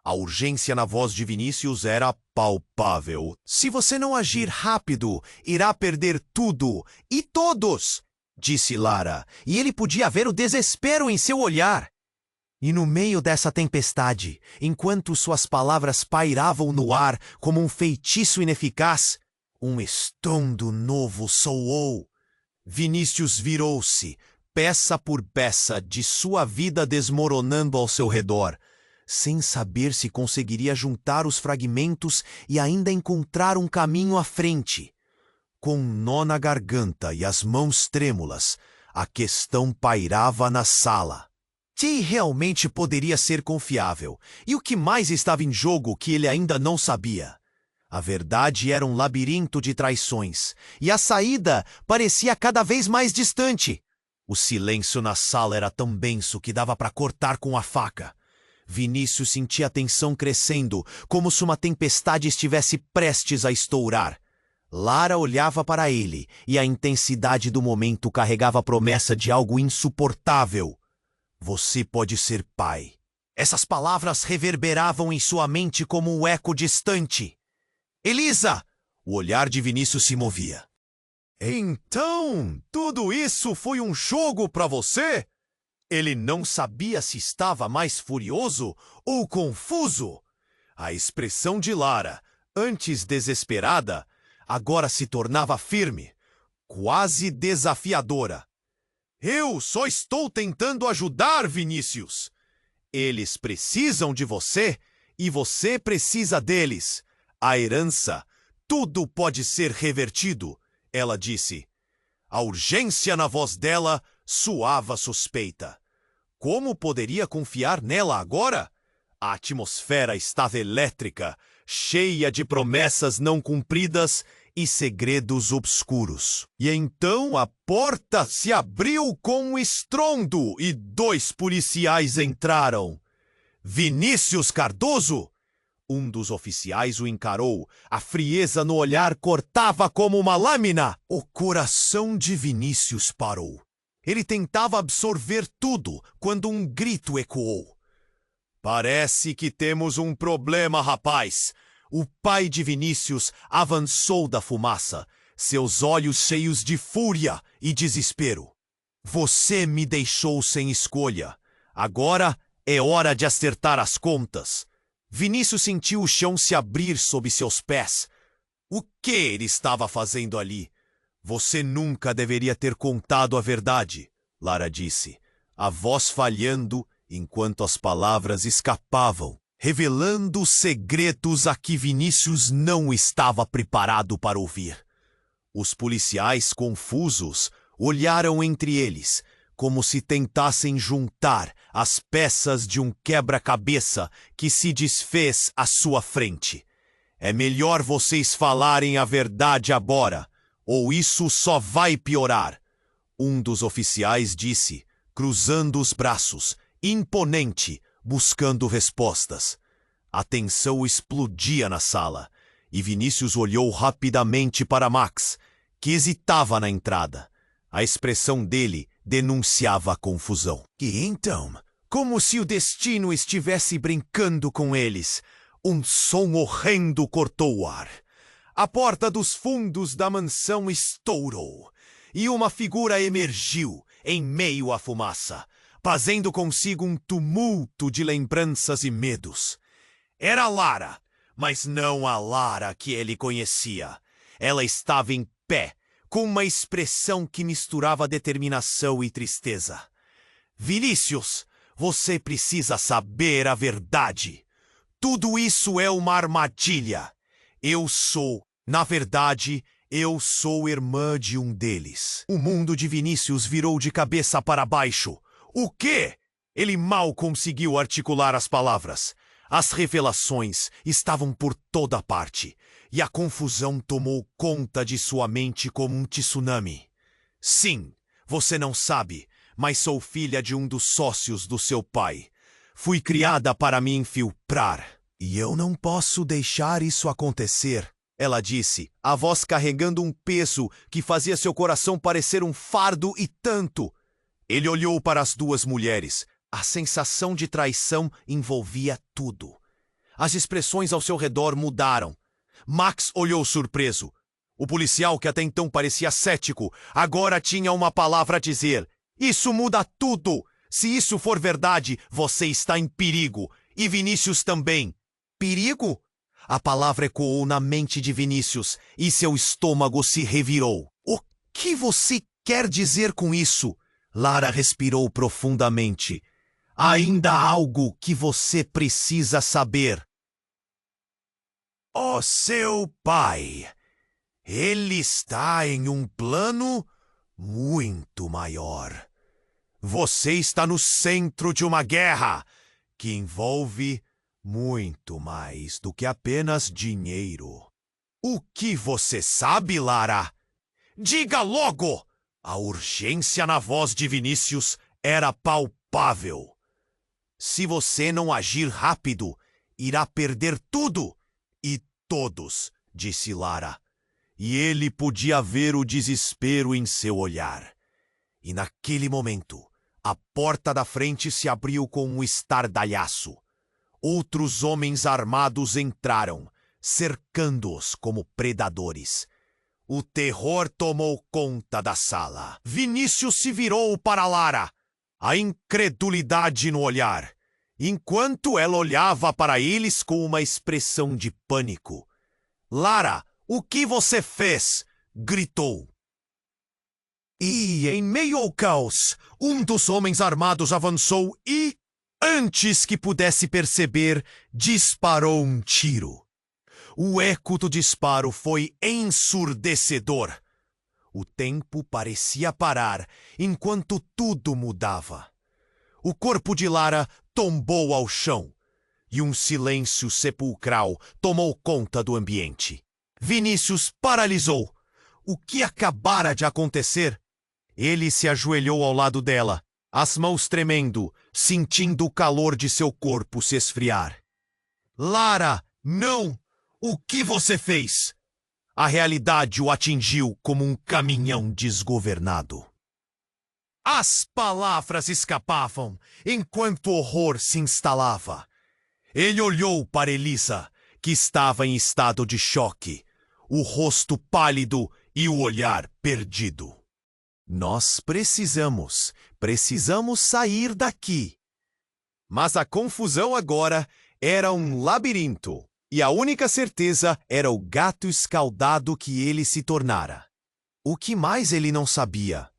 A urgência na voz de Vinícius era palpável. Se você não agir rápido, irá perder tudo e todos, disse Lara, e ele podia ver o desespero em seu olhar. E no meio dessa tempestade, enquanto suas palavras pairavam no ar como um feitiço ineficaz, um estrondo novo soou. Vinícius virou-se, peça por peça de sua vida desmoronando ao seu redor, sem saber se conseguiria juntar os fragmentos e ainda encontrar um caminho à frente. Com um nó na garganta e as mãos trêmulas, a questão pairava na sala. Quem realmente poderia ser confiável? E o que mais estava em jogo que ele ainda não sabia? A verdade era um labirinto de traições, e a saída parecia cada vez mais distante. O silêncio na sala era tão denso que dava para cortar com a faca. Vinícius sentia a tensão crescendo, como se uma tempestade estivesse prestes a estourar. Lara olhava para ele, e a intensidade do momento carregava a promessa de algo insuportável. Você pode ser pai. Essas palavras reverberavam em sua mente como um eco distante. Elisa! O olhar de Vinícius se movia. Então, tudo isso foi um jogo para você? Ele não sabia se estava mais furioso ou confuso. A expressão de Lara, antes desesperada, agora se tornava firme, quase desafiadora. Eu só estou tentando ajudar, Vinícius. Eles precisam de você e você precisa deles. A herança, tudo pode ser revertido, ela disse. A urgência na voz dela soava suspeita. Como poderia confiar nela agora? A atmosfera estava elétrica, cheia de promessas não cumpridas e segredos obscuros. E então a porta se abriu com um estrondo e 2 policiais entraram. Vinícius Cardoso! Um dos oficiais o encarou. A frieza no olhar cortava como uma lâmina. O coração de Vinícius parou. Ele tentava absorver tudo quando um grito ecoou. Parece que temos um problema, rapaz. O pai de Vinícius avançou da fumaça, seus olhos cheios de fúria e desespero. Você me deixou sem escolha. Agora é hora de acertar as contas. Vinícius sentiu o chão se abrir sob seus pés. O que ele estava fazendo ali? Você nunca deveria ter contado a verdade, Lara disse, a voz falhando enquanto as palavras escapavam, revelando segredos a que Vinícius não estava preparado para ouvir. Os policiais, confusos, olharam entre eles, como se tentassem juntar as peças de um quebra-cabeça que se desfez à sua frente. É melhor vocês falarem a verdade agora, ou isso só vai piorar. Um dos oficiais disse, cruzando os braços, imponente, buscando respostas. A tensão explodia na sala, e Vinícius olhou rapidamente para Max, que hesitava na entrada. A expressão dele denunciava a confusão. E então, como se o destino estivesse brincando com eles, um som horrendo cortou o ar. A porta dos fundos da mansão estourou, e uma figura emergiu em meio à fumaça, fazendo consigo um tumulto de lembranças e medos. Era Lara, mas não a Lara que ele conhecia. Ela estava em pé, com uma expressão que misturava determinação e tristeza. Vinícius, você precisa saber a verdade. Tudo isso é uma armadilha. Na verdade, eu sou irmã de um deles. O mundo de Vinícius virou de cabeça para baixo. O quê? Ele mal conseguiu articular as palavras. As revelações estavam por toda parte, e a confusão tomou conta de sua mente como um tsunami. Sim, você não sabe, mas sou filha de um dos sócios do seu pai. Fui criada para me infiltrar, e eu não posso deixar isso acontecer, ela disse, a voz carregando um peso que fazia seu coração parecer um fardo e tanto. Ele olhou para as 2 mulheres. A sensação de traição envolvia tudo. As expressões ao seu redor mudaram. Max olhou surpreso. O policial, que até então parecia cético, agora tinha uma palavra a dizer. Isso muda tudo! Se isso for verdade, você está em perigo. E Vinícius também. Perigo? A palavra ecoou na mente de Vinícius e seu estômago se revirou. O que você quer dizer com isso? Lara respirou profundamente. Ainda há algo que você precisa saber. O seu pai. Ele está em um plano muito maior. Você está no centro de uma guerra que envolve muito mais do que apenas dinheiro. O que você sabe, Lara? Diga logo! A urgência na voz de Vinícius era palpável. Se você não agir rápido, irá perder tudo e todos, disse Lara. E ele podia ver o desespero em seu olhar. E naquele momento, a porta da frente se abriu com um estardalhaço. Outros homens armados entraram, cercando-os como predadores. O terror tomou conta da sala. Vinícius se virou para Lara, a incredulidade no olhar, enquanto ela olhava para eles com uma expressão de pânico. Lara, o que você fez? Gritou. E, em meio ao caos, um dos homens armados avançou e, antes que pudesse perceber, disparou um tiro. O eco do disparo foi ensurdecedor. O tempo parecia parar, enquanto tudo mudava. O corpo de Lara tombou ao chão, e um silêncio sepulcral tomou conta do ambiente. Vinícius paralisou. O que acabara de acontecer? Ele se ajoelhou ao lado dela, as mãos tremendo, sentindo o calor de seu corpo se esfriar. Lara, não! O que você fez? A realidade o atingiu como um caminhão desgovernado. As palavras escapavam, enquanto o horror se instalava. Ele olhou para Elisa, que estava em estado de choque, o rosto pálido e o olhar perdido. Nós precisamos sair daqui. Mas a confusão agora era um labirinto, e a única certeza era o gato escaldado que ele se tornara. O que mais ele não sabia?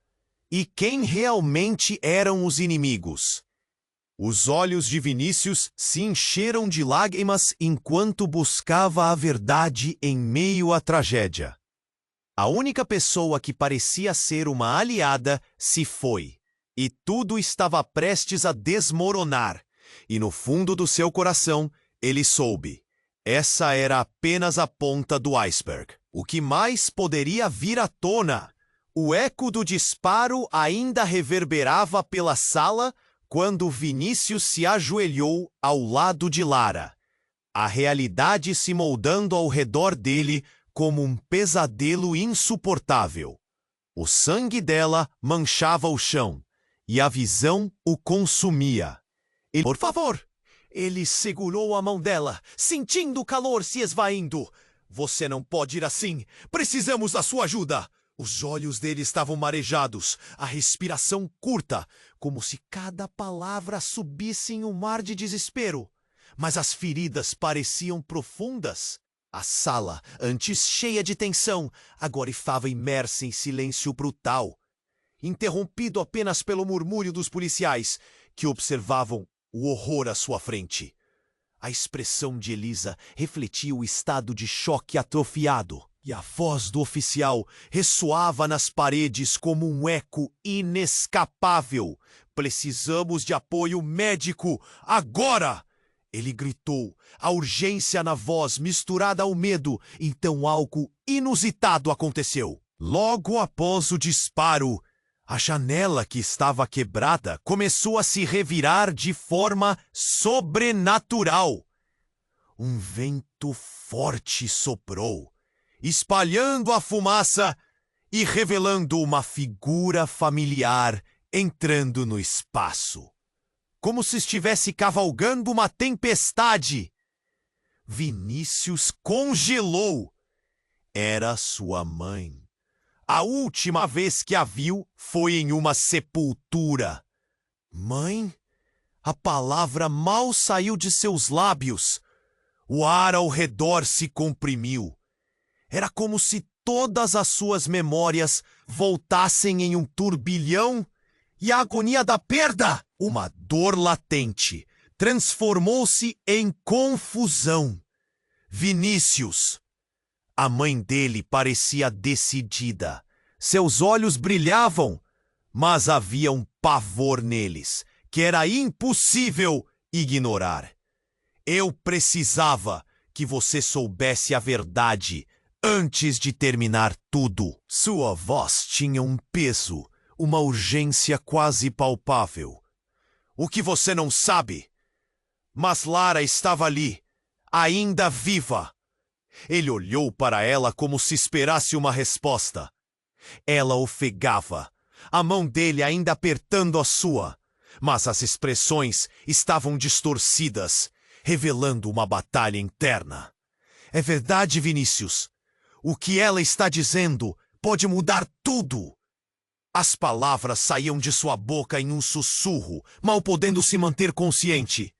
E quem realmente eram os inimigos? Os olhos de Vinícius se encheram de lágrimas enquanto buscava a verdade em meio à tragédia. A única pessoa que parecia ser uma aliada se foi, e tudo estava prestes a desmoronar. E no fundo do seu coração, ele soube. Essa era apenas a ponta do iceberg. O que mais poderia vir à tona? O eco do disparo ainda reverberava pela sala quando Vinícius se ajoelhou ao lado de Lara, a realidade se moldando ao redor dele como um pesadelo insuportável. O sangue dela manchava o chão, e a visão o consumia. Por favor! Ele segurou a mão dela, sentindo o calor se esvaindo. Você não pode ir assim! Precisamos da sua ajuda! Os olhos dele estavam marejados, a respiração curta, como se cada palavra subisse em um mar de desespero. Mas as feridas pareciam profundas. A sala, antes cheia de tensão, agora estava imersa em silêncio brutal, interrompido apenas pelo murmúrio dos policiais, que observavam o horror à sua frente. A expressão de Elisa refletia o estado de choque atrofiado, e a voz do oficial ressoava nas paredes como um eco inescapável. Precisamos de apoio médico, agora! Ele gritou, a urgência na voz misturada ao medo. Então algo inusitado aconteceu. Logo após o disparo, a janela que estava quebrada começou a se revirar de forma sobrenatural. Um vento forte soprou, espalhando a fumaça e revelando uma figura familiar entrando no espaço, como se estivesse cavalgando uma tempestade. Vinícius congelou. Era sua mãe. A última vez que a viu foi em uma sepultura. Mãe? A palavra mal saiu de seus lábios. O ar ao redor se comprimiu. Era como se todas as suas memórias voltassem em um turbilhão, e a agonia da perda, uma dor latente, transformou-se em confusão. Vinícius. A mãe dele parecia decidida. Seus olhos brilhavam, mas havia um pavor neles que era impossível ignorar. Eu precisava que você soubesse a verdade antes de terminar tudo. Sua voz tinha um peso, uma urgência quase palpável. O que você não sabe? Mas Lara estava ali, ainda viva. Ele olhou para ela como se esperasse uma resposta. Ela ofegava, a mão dele ainda apertando a sua, mas as expressões estavam distorcidas, revelando uma batalha interna. É verdade, Vinícius. O que ela está dizendo pode mudar tudo. As palavras saíam de sua boca em um sussurro, mal podendo se manter consciente.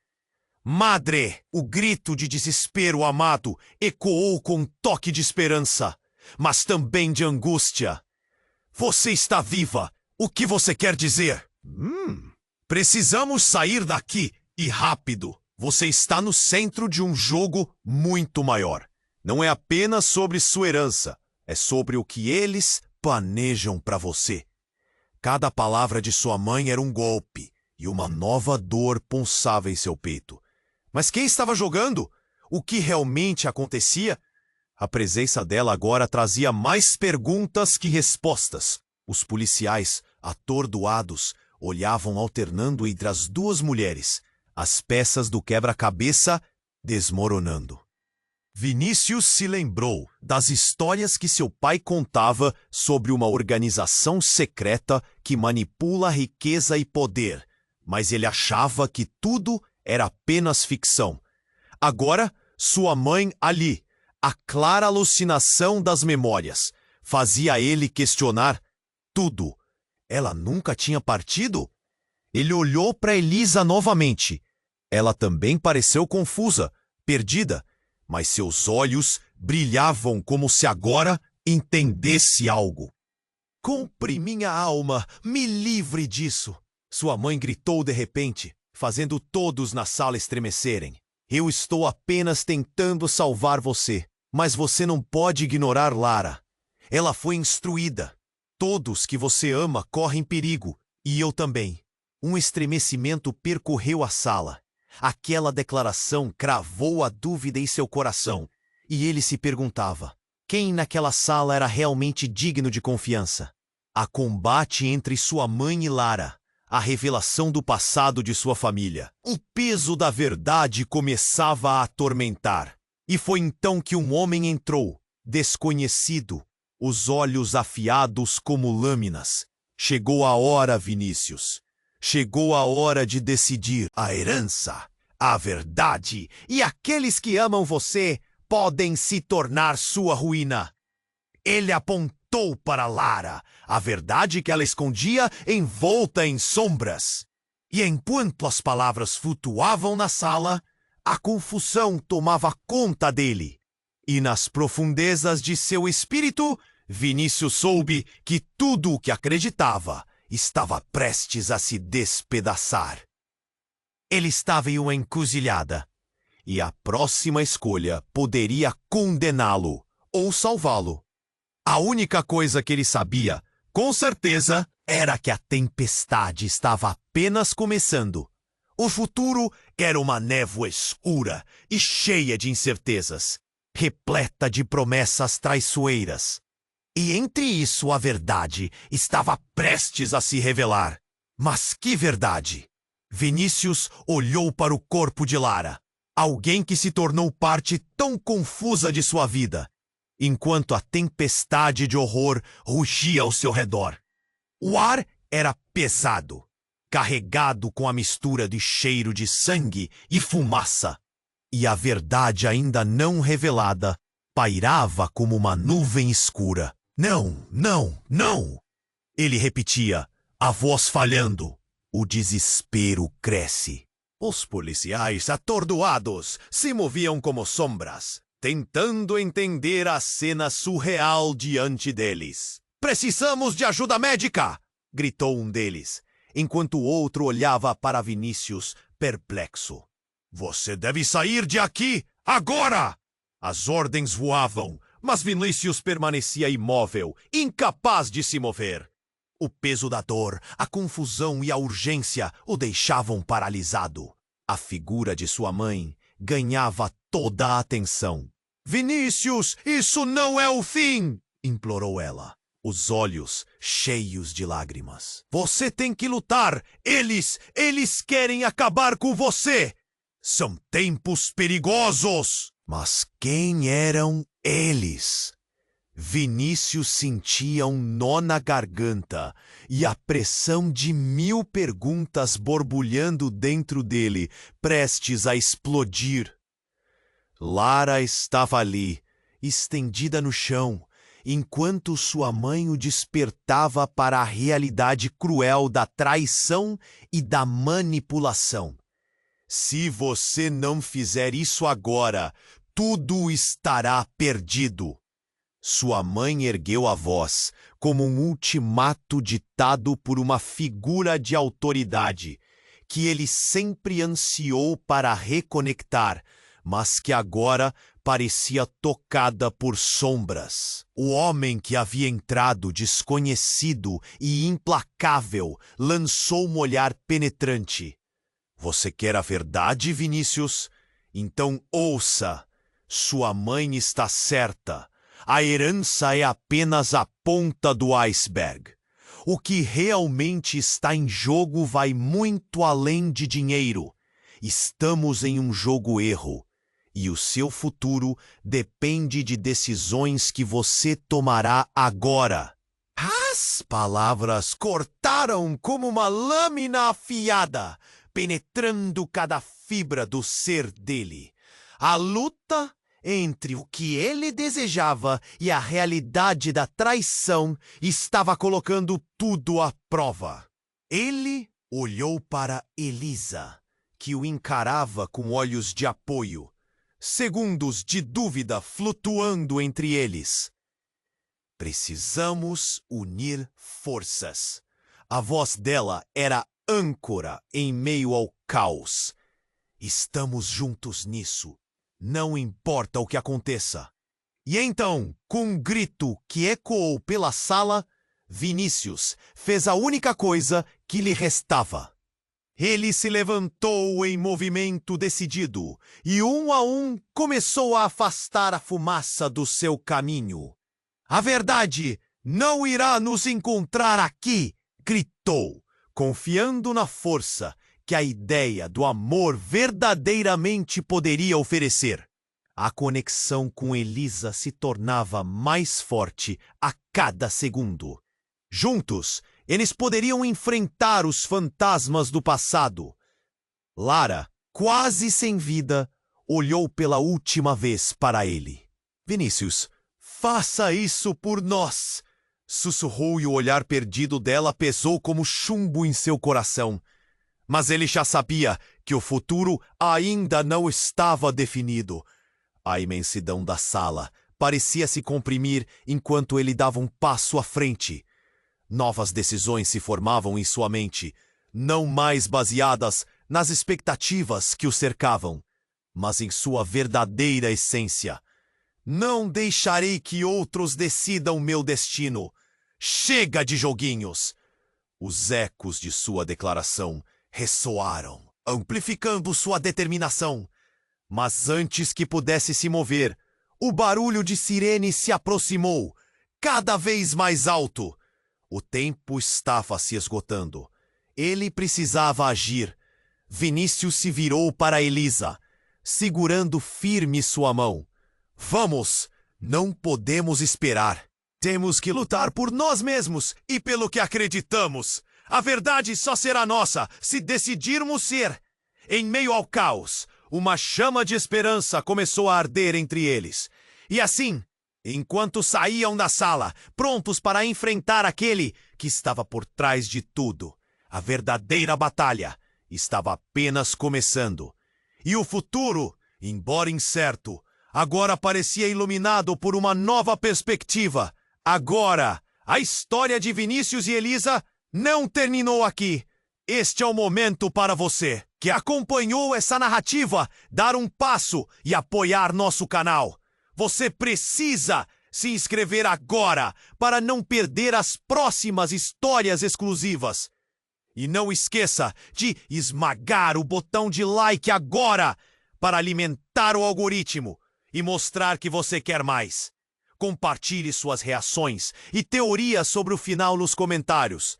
Madre! O grito de desespero amado ecoou com um toque de esperança, mas também de angústia. Você está viva! O que você quer dizer? Precisamos sair daqui, e rápido. Você está no centro de um jogo muito maior. Não é apenas sobre sua herança, é sobre o que eles planejam para você. Cada palavra de sua mãe era um golpe, e uma nova dor pulsava em seu peito. Mas quem estava jogando? O que realmente acontecia? A presença dela agora trazia mais perguntas que respostas. Os policiais, atordoados, olhavam alternando entre as duas mulheres, as peças do quebra-cabeça desmoronando. Vinícius se lembrou das histórias que seu pai contava sobre uma organização secreta que manipula riqueza e poder, mas ele achava que tudo era apenas ficção. Agora, sua mãe ali, a clara alucinação das memórias, fazia ele questionar tudo. Ela nunca tinha partido? Ele olhou para Elisa novamente. Ela também pareceu confusa, perdida, mas seus olhos brilhavam como se agora entendesse algo. Compre minha alma, me livre disso! Sua mãe gritou de repente, fazendo todos na sala estremecerem. Eu estou apenas tentando salvar você, mas você não pode ignorar Lara. Ela foi instruída. Todos que você ama correm perigo, e eu também. Um estremecimento percorreu a sala. Aquela declaração cravou a dúvida em seu coração, e ele se perguntava: quem naquela sala era realmente digno de confiança? Há combate entre sua mãe e Lara, a revelação do passado de sua família. O peso da verdade começava a atormentar, e foi então que um homem entrou, desconhecido, os olhos afiados como lâminas. Chegou a hora, Vinícius. Chegou a hora de decidir. A herança, a verdade e aqueles que amam você podem se tornar sua ruína. Ele apontou para Lara, a verdade que ela escondia envolta em sombras. E enquanto as palavras flutuavam na sala, a confusão tomava conta dele. E nas profundezas de seu espírito, Vinícius soube que tudo o que acreditava estava prestes a se despedaçar. Ele estava em uma encruzilhada, e a próxima escolha poderia condená-lo ou salvá-lo. A única coisa que ele sabia, com certeza, era que a tempestade estava apenas começando. O futuro era uma névoa escura e cheia de incertezas, repleta de promessas traiçoeiras. E entre isso a verdade estava prestes a se revelar. Mas que verdade! Vinícius olhou para o corpo de Lara, alguém que se tornou parte tão confusa de sua vida, enquanto a tempestade de horror rugia ao seu redor. O ar era pesado, carregado com a mistura de cheiro de sangue e fumaça, e a verdade ainda não revelada pairava como uma nuvem escura. Não, não, não! Ele repetia, a voz falhando. O desespero cresce. Os policiais, atordoados, se moviam como sombras, tentando entender a cena surreal diante deles. Precisamos de ajuda médica! Gritou um deles, enquanto o outro olhava para Vinícius, perplexo. Você deve sair de aqui, agora! As ordens voavam, mas Vinícius permanecia imóvel, incapaz de se mover. O peso da dor, a confusão e a urgência o deixavam paralisado. A figura de sua mãe ganhava toda a atenção. Vinícius, isso não é o fim! Implorou ela, os olhos cheios de lágrimas. Você tem que lutar! Eles querem acabar com você! São tempos perigosos! Mas quem eram eles? Vinícius sentia um nó na garganta e a pressão de 1000 perguntas borbulhando dentro dele, prestes a explodir. Lara estava ali, estendida no chão, enquanto sua mãe o despertava para a realidade cruel da traição e da manipulação. Se você não fizer isso agora, tudo estará perdido. Sua mãe ergueu a voz, como um ultimato ditado por uma figura de autoridade, que ele sempre ansiou para reconectar, mas que agora parecia tocada por sombras. O homem que havia entrado, desconhecido e implacável, lançou um olhar penetrante. Você quer a verdade, Vinícius? Então ouça. Sua mãe está certa. A herança é apenas a ponta do iceberg. O que realmente está em jogo vai muito além de dinheiro. Estamos em um jogo-erro. E o seu futuro depende de decisões que você tomará agora. As palavras cortaram como uma lâmina afiada, penetrando cada fibra do ser dele. A luta entre o que ele desejava e a realidade da traição estava colocando tudo à prova. Ele olhou para Elisa, que o encarava com olhos de apoio, segundos de dúvida flutuando entre eles. Precisamos unir forças. A voz dela era âncora em meio ao caos. Estamos juntos nisso. Não importa o que aconteça. E então, com um grito que ecoou pela sala, Vinícius fez a única coisa que lhe restava. Ele se levantou em movimento decidido e, um a um, começou a afastar a fumaça do seu caminho. A verdade não irá nos encontrar aqui, gritou, confiando na força que a ideia do amor verdadeiramente poderia oferecer. A conexão com Elisa se tornava mais forte a cada segundo. Juntos, eles poderiam enfrentar os fantasmas do passado. Lara, quase sem vida, olhou pela última vez para ele. Vinícius, faça isso por nós! Sussurrou e o olhar perdido dela pesou como chumbo em seu coração. Mas ele já sabia que o futuro ainda não estava definido. A imensidão da sala parecia se comprimir enquanto ele dava um passo à frente. Novas decisões se formavam em sua mente, não mais baseadas nas expectativas que o cercavam, mas em sua verdadeira essência. Não deixarei que outros decidam meu destino. Chega de joguinhos! Os ecos de sua declaração ressoaram, amplificando sua determinação. Mas antes que pudesse se mover, o barulho de sirene se aproximou, cada vez mais alto. O tempo estava se esgotando. Ele precisava agir. Vinícius se virou para Elisa, segurando firme sua mão. Vamos! Não podemos esperar. Temos que lutar por nós mesmos e pelo que acreditamos. A verdade só será nossa se decidirmos ser. Em meio ao caos, uma chama de esperança começou a arder entre eles. E assim, enquanto saíam da sala, prontos para enfrentar aquele que estava por trás de tudo, a verdadeira batalha estava apenas começando. E o futuro, embora incerto, agora parecia iluminado por uma nova perspectiva. Agora, a história de Vinícius e Elisa não terminou aqui. Este é o momento para você, que acompanhou essa narrativa, dar um passo e apoiar nosso canal. Você precisa se inscrever agora para não perder as próximas histórias exclusivas. E não esqueça de esmagar o botão de like agora para alimentar o algoritmo e mostrar que você quer mais. Compartilhe suas reações e teorias sobre o final nos comentários.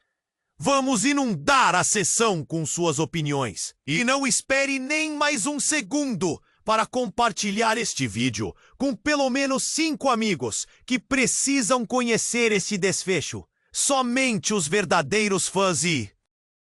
Vamos inundar a sessão com suas opiniões. E não espere nem mais um segundo para compartilhar este vídeo com pelo menos 5 amigos que precisam conhecer este desfecho. Somente os verdadeiros fãs e